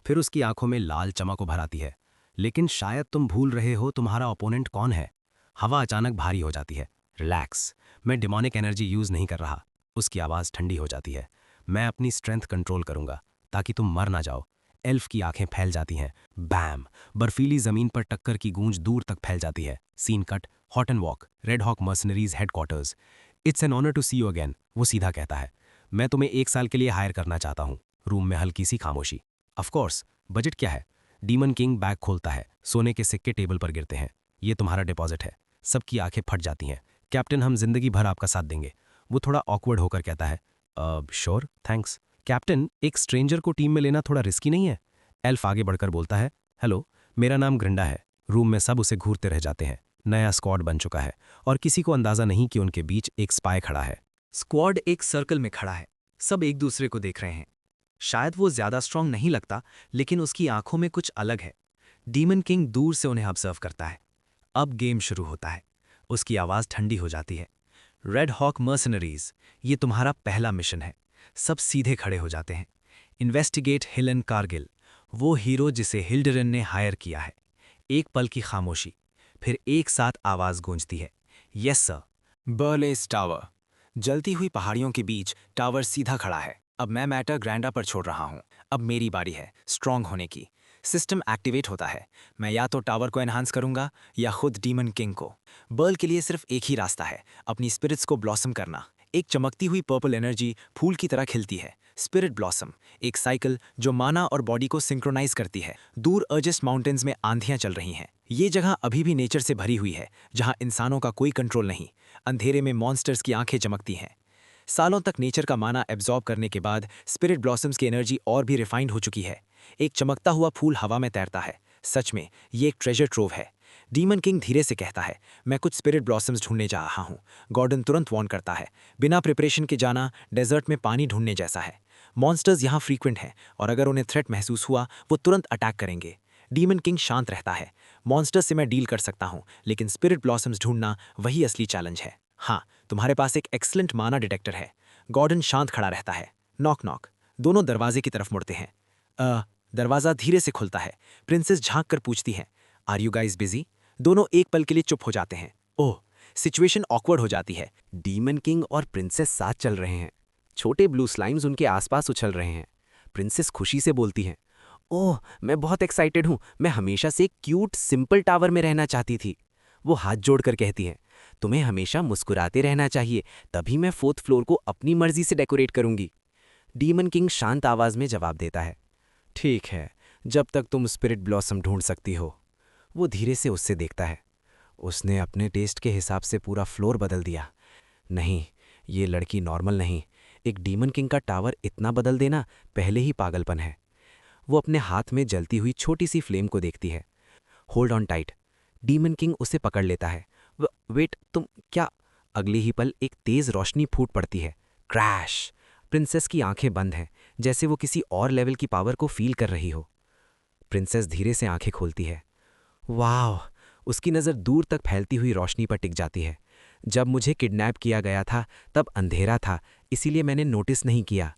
फिर उसकी आंखों में लाल चमक उभर आती है। लेकिन शायद तुम भूल रहे हो तुम्हारा ओपोनेंट कौन है। हवा अचानक भारी हो जाती है। रिलैक्स, मैं डिमोनिक एनर्जी यूज़ नहीं कर रहा। उसकी आवाज़ ठंडी हो जाती है। मैं अपनी स्ट्रेंथ कंट्रोल करूंगा ताकि तुम मर ना जाओ। एल्फ की आंखें फैल जाती हैं। बैम! बर्फीली जमीन पर टक्कर की गूंज दूर तक फैल जाती है। Scene cut, hot and walk, red Hawk mercenaries headquarters. It's an honour to see you again, वो सीधा कहता है। मैं तुम्हें 1 साल के लिए हायर करना चाहता हूँ। रूम में हल्की सी खामोशी। ऑफकोर्स, बजट क्या है? डीमन किंग बैग खोलता है। सोने के सिक्के टेबल पर गिरते हैं। ये तुम्हारा डिपॉजिट है। सबकी आंखें फट जाती हैं। कैप्टन, हम जिंदगी भर आपका साथ देंगे। वो थोड़ा ऑकवर्ड होकर कहता है, श्योर, थैंक्स। कैप्टन, एक स्ट्रेंजर को टीम में लेना थोड़ा रिस्की नहीं है? एल्फ आगे बढ़कर बोलता है, हेलो, मेरा नाम ग्रिंडा है। रूम में सब उसे घूरते रह जाते हैं। नया स्क्वाड बन चुका है और किसी को अंदाजा नहीं कि उनके बीच एक स्पाई खड़ा है। स्क्वाड एक सर्कल में खड़ा है। सब एक दूसरे को देख रहे हैं। शायद वो ज्यादा स्ट्रांग नहीं लगता, लेकिन उसकी आंखों में कुछ अलग है। डीमन किंग दूर से उन्हें ऑब्जर्व करता है। अब गेम शुरू होता है। उसकी आवाज ठंडी हो जाती है। रेड हॉक मर्सनरीज, ये तुम्हारा पहला मिशन है। सब सीधे खड़े हो जाते हैं। इन्वेस्टिगेट हिलन कारगिल, वो हीरो जिसे हिल्डरन ने हायर किया है। एक पल की खामोशी, फिर एक साथ आवाज गूंजती है, यस सर। बर्लेस टावर। जलती हुई पहाड़ियों के बीच टावर सीधा खड़ा है। अब मैं मैटर ग्रैंडा पर छोड़ रहा हूँ। अब मेरी बारी है स्ट्रांग होने की। सिस्टम एक्टिवेट होता है। मैं या तो टावर को एनहांस करूंगा या खुद डीमन किंग को। बर्ल के लिए सिर्फ एक ही रास्ता है, अपनी स्पिरिट्स को ब्लॉसम करना। एक चमकती हुई पर्पल एनर्जी फूल की तरह खिलती है। स्पिरिट ब्लॉसम, एक साइकिल जो माना और बॉडी को सिंक्रोनाइज करती है। दूर अर्जेस्ट माउंटेन्स में आंधियां चल रही हैं। ये जगह अभी भी नेचर से भरी हुई है, जहां इंसानों का कोई कंट्रोल नहीं। अंधेरे में मॉन्स्टर्स की आंखें चमकती हैं। सालों तक नेचर का माना एब्जॉर्ब करने के बाद स्पिरिट ब्लॉसम्स की एनर्जी और भी रिफाइंड हो चुकी है। एक चमकता हुआ फूल हवा में तैरता है। सच में ये एक ट्रेजर ट्रोव है। डीमन किंग धीरे से कहता है, मैं कुछ स्पिरिट ब्लॉसम्स ढूंढने जा रहा हूँ। गॉर्डन तुरंत वॉर्न करता है, बिना प्रिपरेशन के जाना डेजर्ट में पानी ढूंढने जैसा है। मॉन्स्टर्स यहाँ फ्रीक्वेंट हैं और अगर उन्हें थ्रेट महसूस हुआ वो तुरंत अटैक करेंगे। डीमन किंग शांत रहता है। मॉन्स्टर्स से मैं डील कर सकता हूँ, लेकिन स्पिरिट ब्लॉसम्स ढूंढना वही असली चैलेंज है। हाँ, तुम्हारे पास एक एक्सलेंट माना डिटेक्टर है। गॉर्डन शांत खड़ा रहता है। Knock knock. दोनों दरवाजे की तरफ मुड़ते हैं। दरवाजा धीरे से खुलता है। प्रिंसेस झांक कर पूछती हैं, आर यू गाइज बिजी? दोनों एक पल के लिए चुप हो जाते हैं। ओह, सिचुएशन ऑकवर्ड हो जाती है। डीमन किंग और प्रिंसेस साथ चल रहे हैं। छोटे ब्लू स्लाइम्स उनके आसपास उछल रहे हैं। प्रिंसेस खुशी से बोलती हैं, ओह, मैं बहुत एक्साइटेड हूँ। मैं हमेशा से एक क्यूट सिंपल टावर में रहना चाहती थी। वो हाथ जोड़कर कहती हैं, तुम्हें हमेशा मुस्कुराते रहना चाहिए, तभी मैं 4th फ्लोर को अपनी मर्जी से डेकोरेट करूंगी। डीमन किंग शांत आवाज में जवाब देता है, ठीक है, जब तक तुम स्पिरिट ब्लॉसम ढूंढ सकती हो। वो धीरे से उससे देखता है। उसने अपने टेस्ट के हिसाब से पूरा फ्लोर बदल दिया। नहीं, ये लड़की नॉर्मल नहीं। एक डीमन किंग का टावर इतना बदल देना पहले ही पागलपन है। वो अपने हाथ में जलती हुई छोटी सी फ्लेम को देखती है। Hold on tight. Demon king उसे पकड़ लेता है। वेट, तुम क्या? अगले ही पल एक तेज रोशनी फूट पड़ती है। क्रैश! प्रिंसेस की आंखें बंद हैं, जैसे वो किसी और लेवल की पावर को फील कर रही हो। प्रिंसेस धीरे से आंखें खोलती है। वाह! उसकी नज़र दूर तक फैलती हुई रोशनी पर टिक जाती है। जब मुझे किडनैप किया गया था तब अंधेरा था, इसीलिए मैंने नोटिस नहीं किया।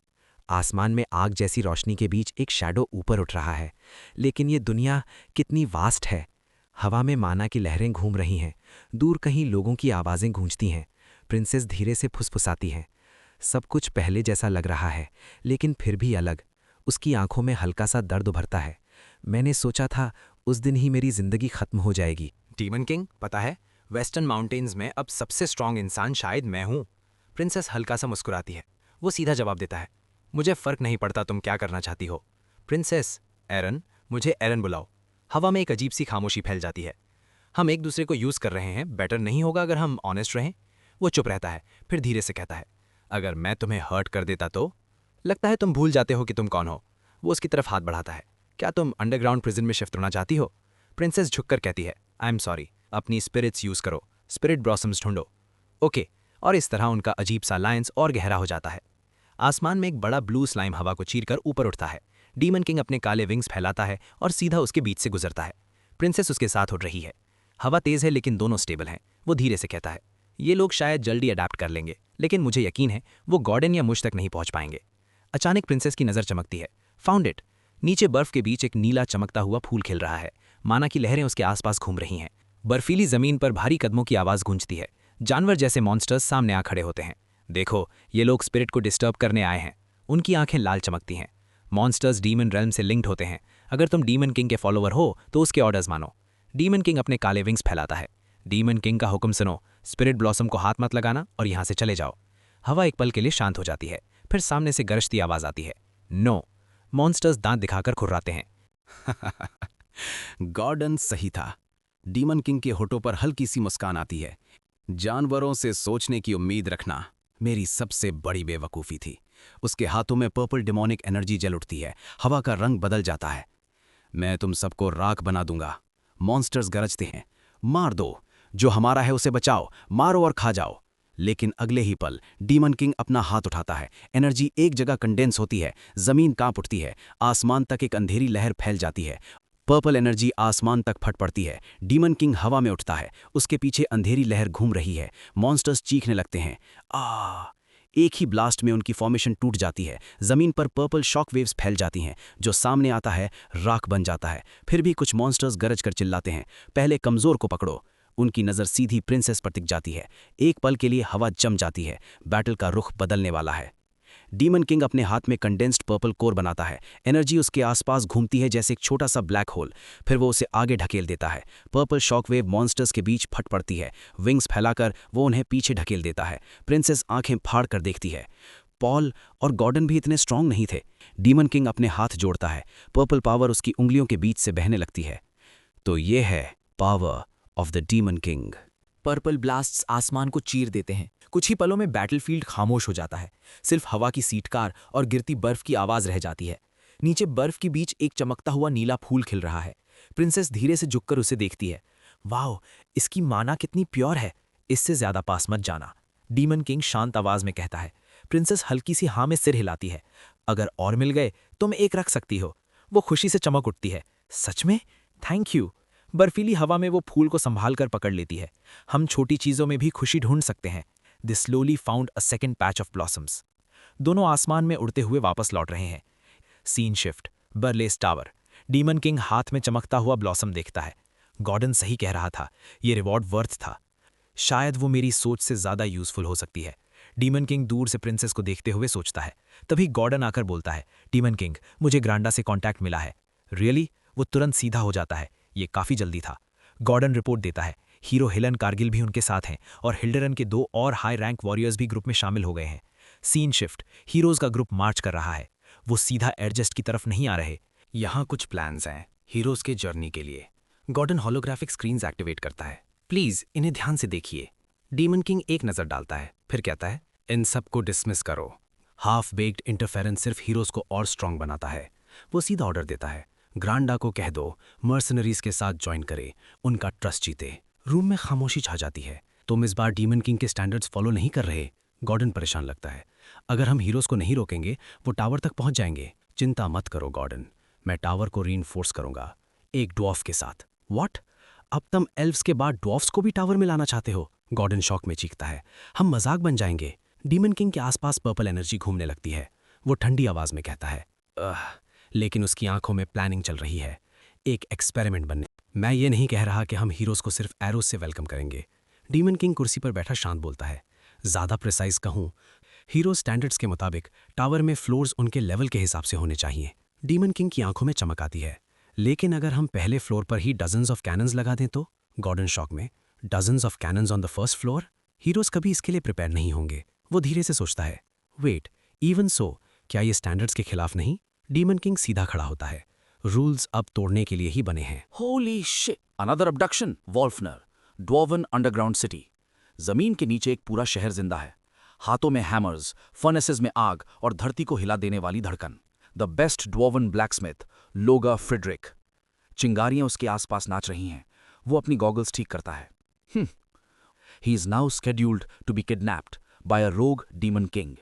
आसमान में आग जैसी रोशनी के बीच एक शैडो ऊपर उठ रहा है, लेकिन ये दुनिया कितनी वास्ट है। हवा में माना की लहरें घूम रही हैं। दूर कहीं लोगों की आवाज़ें गूंजती हैं। प्रिंसेस धीरे से फुसफुसाती हैं। सब कुछ पहले जैसा लग रहा है, लेकिन फिर भी अलग। उसकी आंखों में हल्का सा दर्द उभरता है। मैंने सोचा था उस दिन ही मेरी जिंदगी खत्म हो जाएगी। डीमन किंग, पता है, वेस्टर्न माउंटेन्स में अब सबसे स्ट्रांग इंसान शायद मैं हूँ। प्रिंसेस हल्का सा मुस्कुराती है। वो सीधा जवाब देता है, मुझे फर्क नहीं पड़ता तुम क्या करना चाहती हो। प्रिंसेस, एरन, मुझे एरन बुलाओ। हवा में एक अजीब सी खामोशी फैल जाती है। हम एक दूसरे को यूज़ कर रहे हैं, बेटर नहीं होगा अगर हम ऑनेस्ट रहें? वो चुप रहता है, फिर धीरे से कहता है, अगर मैं तुम्हें हर्ट कर देता तो? लगता है तुम भूल जाते हो कि तुम कौन हो। वो उसकी तरफ हाथ बढ़ाता है। क्या तुम अंडरग्राउंड प्रिजन में शिफ्ट होना चाहती हो? प्रिंसेस झुककर कहती है, आई एम सॉरी, अपनी स्पिरिट्स यूज़ करो, स्पिरिट ब्लॉसम्स ढूंढो। ओके। और इस तरह उनका अजीब सा अलायंस और गहरा हो जाता है। आसमान में एक बड़ा ब्लू स्लाइम हवा को चीरकर ऊपर उठता है। डीमन किंग अपने काले विंग्स फैलाता है और सीधा उसके बीच से गुजरता है। प्रिंसेस उसके साथ उड़ रही है। हवा तेज है लेकिन दोनों स्टेबल हैं। वो धीरे से कहता है, ये लोग शायद जल्दी अडैप्ट कर लेंगे, लेकिन मुझे यकीन है वो गॉर्डन या मुझ तक नहीं पहुंच पाएंगे। अचानक प्रिंसेस की नज़र चमकती है। Found it! नीचे बर्फ के बीच एक नीला चमकता हुआ फूल खिल रहा है। माना की लहरें उसके आसपास घूम रही हैं। बर्फीली जमीन पर भारी कदमों की आवाज़ गूंजती है। जानवर जैसे मॉन्स्टर्स सामने आ खड़े होते हैं। देखो, ये लोग स्पिरिट को डिस्टर्ब करने आए हैं। उनकी आंखें लाल चमकती हैं। मॉन्स्टर्स डीमन रेल्म से लिंक्ड होते हैं। अगर तुम डीमन किंग के फॉलोवर हो तो उसके ऑर्डर्स मानो। डीमन किंग अपने काले विंग्स फैलाता है। डीमन किंग का हुक्म सुनो, स्पिरिट ब्लॉसम को हाथ मत लगाना और यहां से चले जाओ। हवा एक पल के लिए शांत हो जाती है, फिर सामने से गरजती आवाज आती है, नो। मॉन्स्टर्स दांत दिखाकर खुर्राते हैं। गॉर्डन सही था। डीमन किंग के होठों पर हल्की सी मुस्कान आती है। जानवरों से सोचने की उम्मीद रखना मेरी सबसे बड़ी बेवकूफ़ी थी। उसके हाथों में पर्पल डिमोनिक एनर्जी जल उठती है। हवा का रंग बदल जाता है। मैं तुम सबको राख बना दूंगा। मॉन्स्टर्स गरजते हैं, मार दो, जो हमारा है उसे बचाओ, मारो और खा जाओ। लेकिन अगले ही पल डीमन किंग अपना हाथ उठाता है। एनर्जी एक जगह कंडेंस होती है, जमीन कांप उठती है, आसमान तक एक अंधेरी लहर फैल जाती है। पर्पल एनर्जी आसमान तक फट पड़ती है। डीमन किंग हवा में उठता है, उसके पीछे अंधेरी लहर घूम रही है। मॉन्स्टर्स चीखने लगते हैं, आ। एक ही ब्लास्ट में उनकी फॉर्मेशन टूट जाती है। जमीन पर पर्पल शॉक वेव्स फैल जाती हैं। जो सामने आता है राख बन जाता है। फिर भी कुछ मॉन्स्टर्स गरज कर चिल्लाते हैं, पहले कमजोर को पकड़ो। उनकी नज़र सीधी प्रिंसेस पर टिक जाती है। एक पल के लिए हवा जम जाती है। बैटल का रुख बदलने वाला है। डीमन किंग अपने हाथ में कंडेंस्ड पर्पल कोर बनाता है। एनर्जी उसके आसपास घूमती है जैसे एक छोटा सा ब्लैक होल। फिर वो उसे आगे ढकेल देता है। पर्पल शॉकवेव मॉन्स्टर्स के बीच फट पड़ती है। विंग्स फैलाकर वो उन्हें पीछे ढकेल देता है। प्रिंसेस आंखें फाड़ कर देखती है। पॉल और गॉर्डन भी इतने स्ट्रांग नहीं थे। डीमन किंग अपने हाथ जोड़ता है। पर्पल पावर उसकी उंगलियों के बीच से बहने लगती है। तो ये है power of the demon king. Purple blasts आसमान को चीर देते हैं। कुछ ही पलों में बैटलफील्ड खामोश हो जाता है। सिर्फ हवा की सीटकार और गिरती बर्फ की आवाज रह जाती है। नीचे बर्फ के बीच एक चमकता हुआ नीला फूल खिल रहा है। प्रिंसेस धीरे से झुककर उसे देखती है। वाओ, इसकी माना कितनी प्योर है। इससे ज्यादा पास मत जाना, डीमन किंग शांत आवाज में कहता है। प्रिंसेस हल्की सी हाँ में सिर हिलाती है। अगर और मिल गए तो मैं एक रख सकती हो। वो खुशी से चमक उठती है। सच में? Thank you. बर्फीली हवा में वो फूल को संभाल कर पकड़ लेती है। हम छोटी चीजों में भी खुशी ढूंढ सकते हैं। They slowly found a second patch of blossoms. दोनों आसमान में उड़ते हुए वापस लौट रहे हैं। Scene shift, Beryl's tower. Demon king हाथ में चमकता हुआ ब्लॉसम देखता है। गॉर्डन सही कह रहा था, ये रिवॉर्ड वर्थ था। शायद वो मेरी सोच से ज्यादा यूजफुल हो सकती है। डीमन किंग दूर से प्रिंसेस को देखते हुए सोचता है। तभी गॉर्डन आकर बोलता है, डीमन किंग, मुझे ग्रांडा से कॉन्टैक्ट मिला है। रियली? वो तुरंत सीधा हो जाता है। ये काफी जल्दी था। गॉर्डन रिपोर्ट देता है, हीरो हिलन कारगिल भी उनके साथ हैं और हिल्डरन के 2 और हाई रैंक वॉरियर्स भी ग्रुप में शामिल हो गए हैं। सीन शिफ्ट, हीरोज का ग्रुप मार्च कर रहा है। वो सीधा एडजस्ट की तरफ नहीं आ रहे। यहाँ कुछ प्लान्स हैं हीरोज के जर्नी के लिए। गॉर्डन होलोग्राफिक स्क्रीन्स एक्टिवेट करता है। प्लीज इन्हें ध्यान से देखिए। डीमन किंग एक नजर डालता है, फिर कहता है, इन सबको डिसमिस करो। हाफ बेक्ड इंटरफेरेंस सिर्फ हीरोज को और स्ट्रांग बनाता है। वो सीधा ऑर्डर देता है, ग्रांडा को कह दो मर्सनरीज के साथ ज्वाइन करे, उनका ट्रस्ट जीते। रूम में खामोशी छा जाती है। तुम इस बार डीमन किंग के स्टैंडर्ड्स फॉलो नहीं कर रहे। गॉर्डन परेशान लगता है। अगर हम हीरोज को नहीं रोकेंगे वो टावर तक पहुंच जाएंगे। चिंता मत करो गॉर्डन, मैं टावर को रीइंफोर्स करूंगा, एक ड्वार्फ के साथ। व्हाट? अब तुम एल्व्स के बाद ड्वार्फ्स को भी टावर में लाना चाहते हो? गॉर्डन शॉक में चीखता है। हम मजाक बन जाएंगे। डीमन किंग के आसपास पर्पल एनर्जी घूमने लगती है। वो ठंडी आवाज में कहता है, लेकिन उसकी आंखों में प्लानिंग चल रही है, एक एक्सपेरिमेंट बनने। मैं ये नहीं कह रहा कि हम हीरोज को सिर्फ एरोज से वेलकम करेंगे। डीमन किंग कुर्सी पर बैठा शांत बोलता है। ज्यादा प्रिसाइज कहूं, हीरो स्टैंडर्ड्स के मुताबिक टावर में फ्लोर्स उनके लेवल के हिसाब से होने चाहिए। डीमन किंग की आंखों में चमक आती है। लेकिन अगर हम पहले फ्लोर पर ही डजन्स ऑफ कैनन्स लगा दें तो? गॉर्डन शॉक में, dozens of cannons on the first floor? Heroes कभी इसके लिए प्रिपेयर नहीं होंगे। वो धीरे से सोचता है, वेट, इवन सो, क्या ये स्टैंडर्ड्स के खिलाफ नहीं? डीमन किंग सीधा खड़ा होता है। रूल्स अब तोड़ने के लिए ही बने हैं। Holy shit! Another abduction, Wolfner, dwarven underground city. जमीन के नीचे एक पूरा शहर जिंदा है। हाथों में हैमर्स, फर्नेसेस में आग और धरती को हिला देने वाली धड़कन। द बेस्ट ड्वार्वन ब्लैकस्मिथ, लोगा फ्रेडरिक। चिंगारियां उसके आसपास नाच रही हैं। वो अपनी गॉगल्स ठीक करता है। He is now scheduled to be kidnapped by a rogue demon king.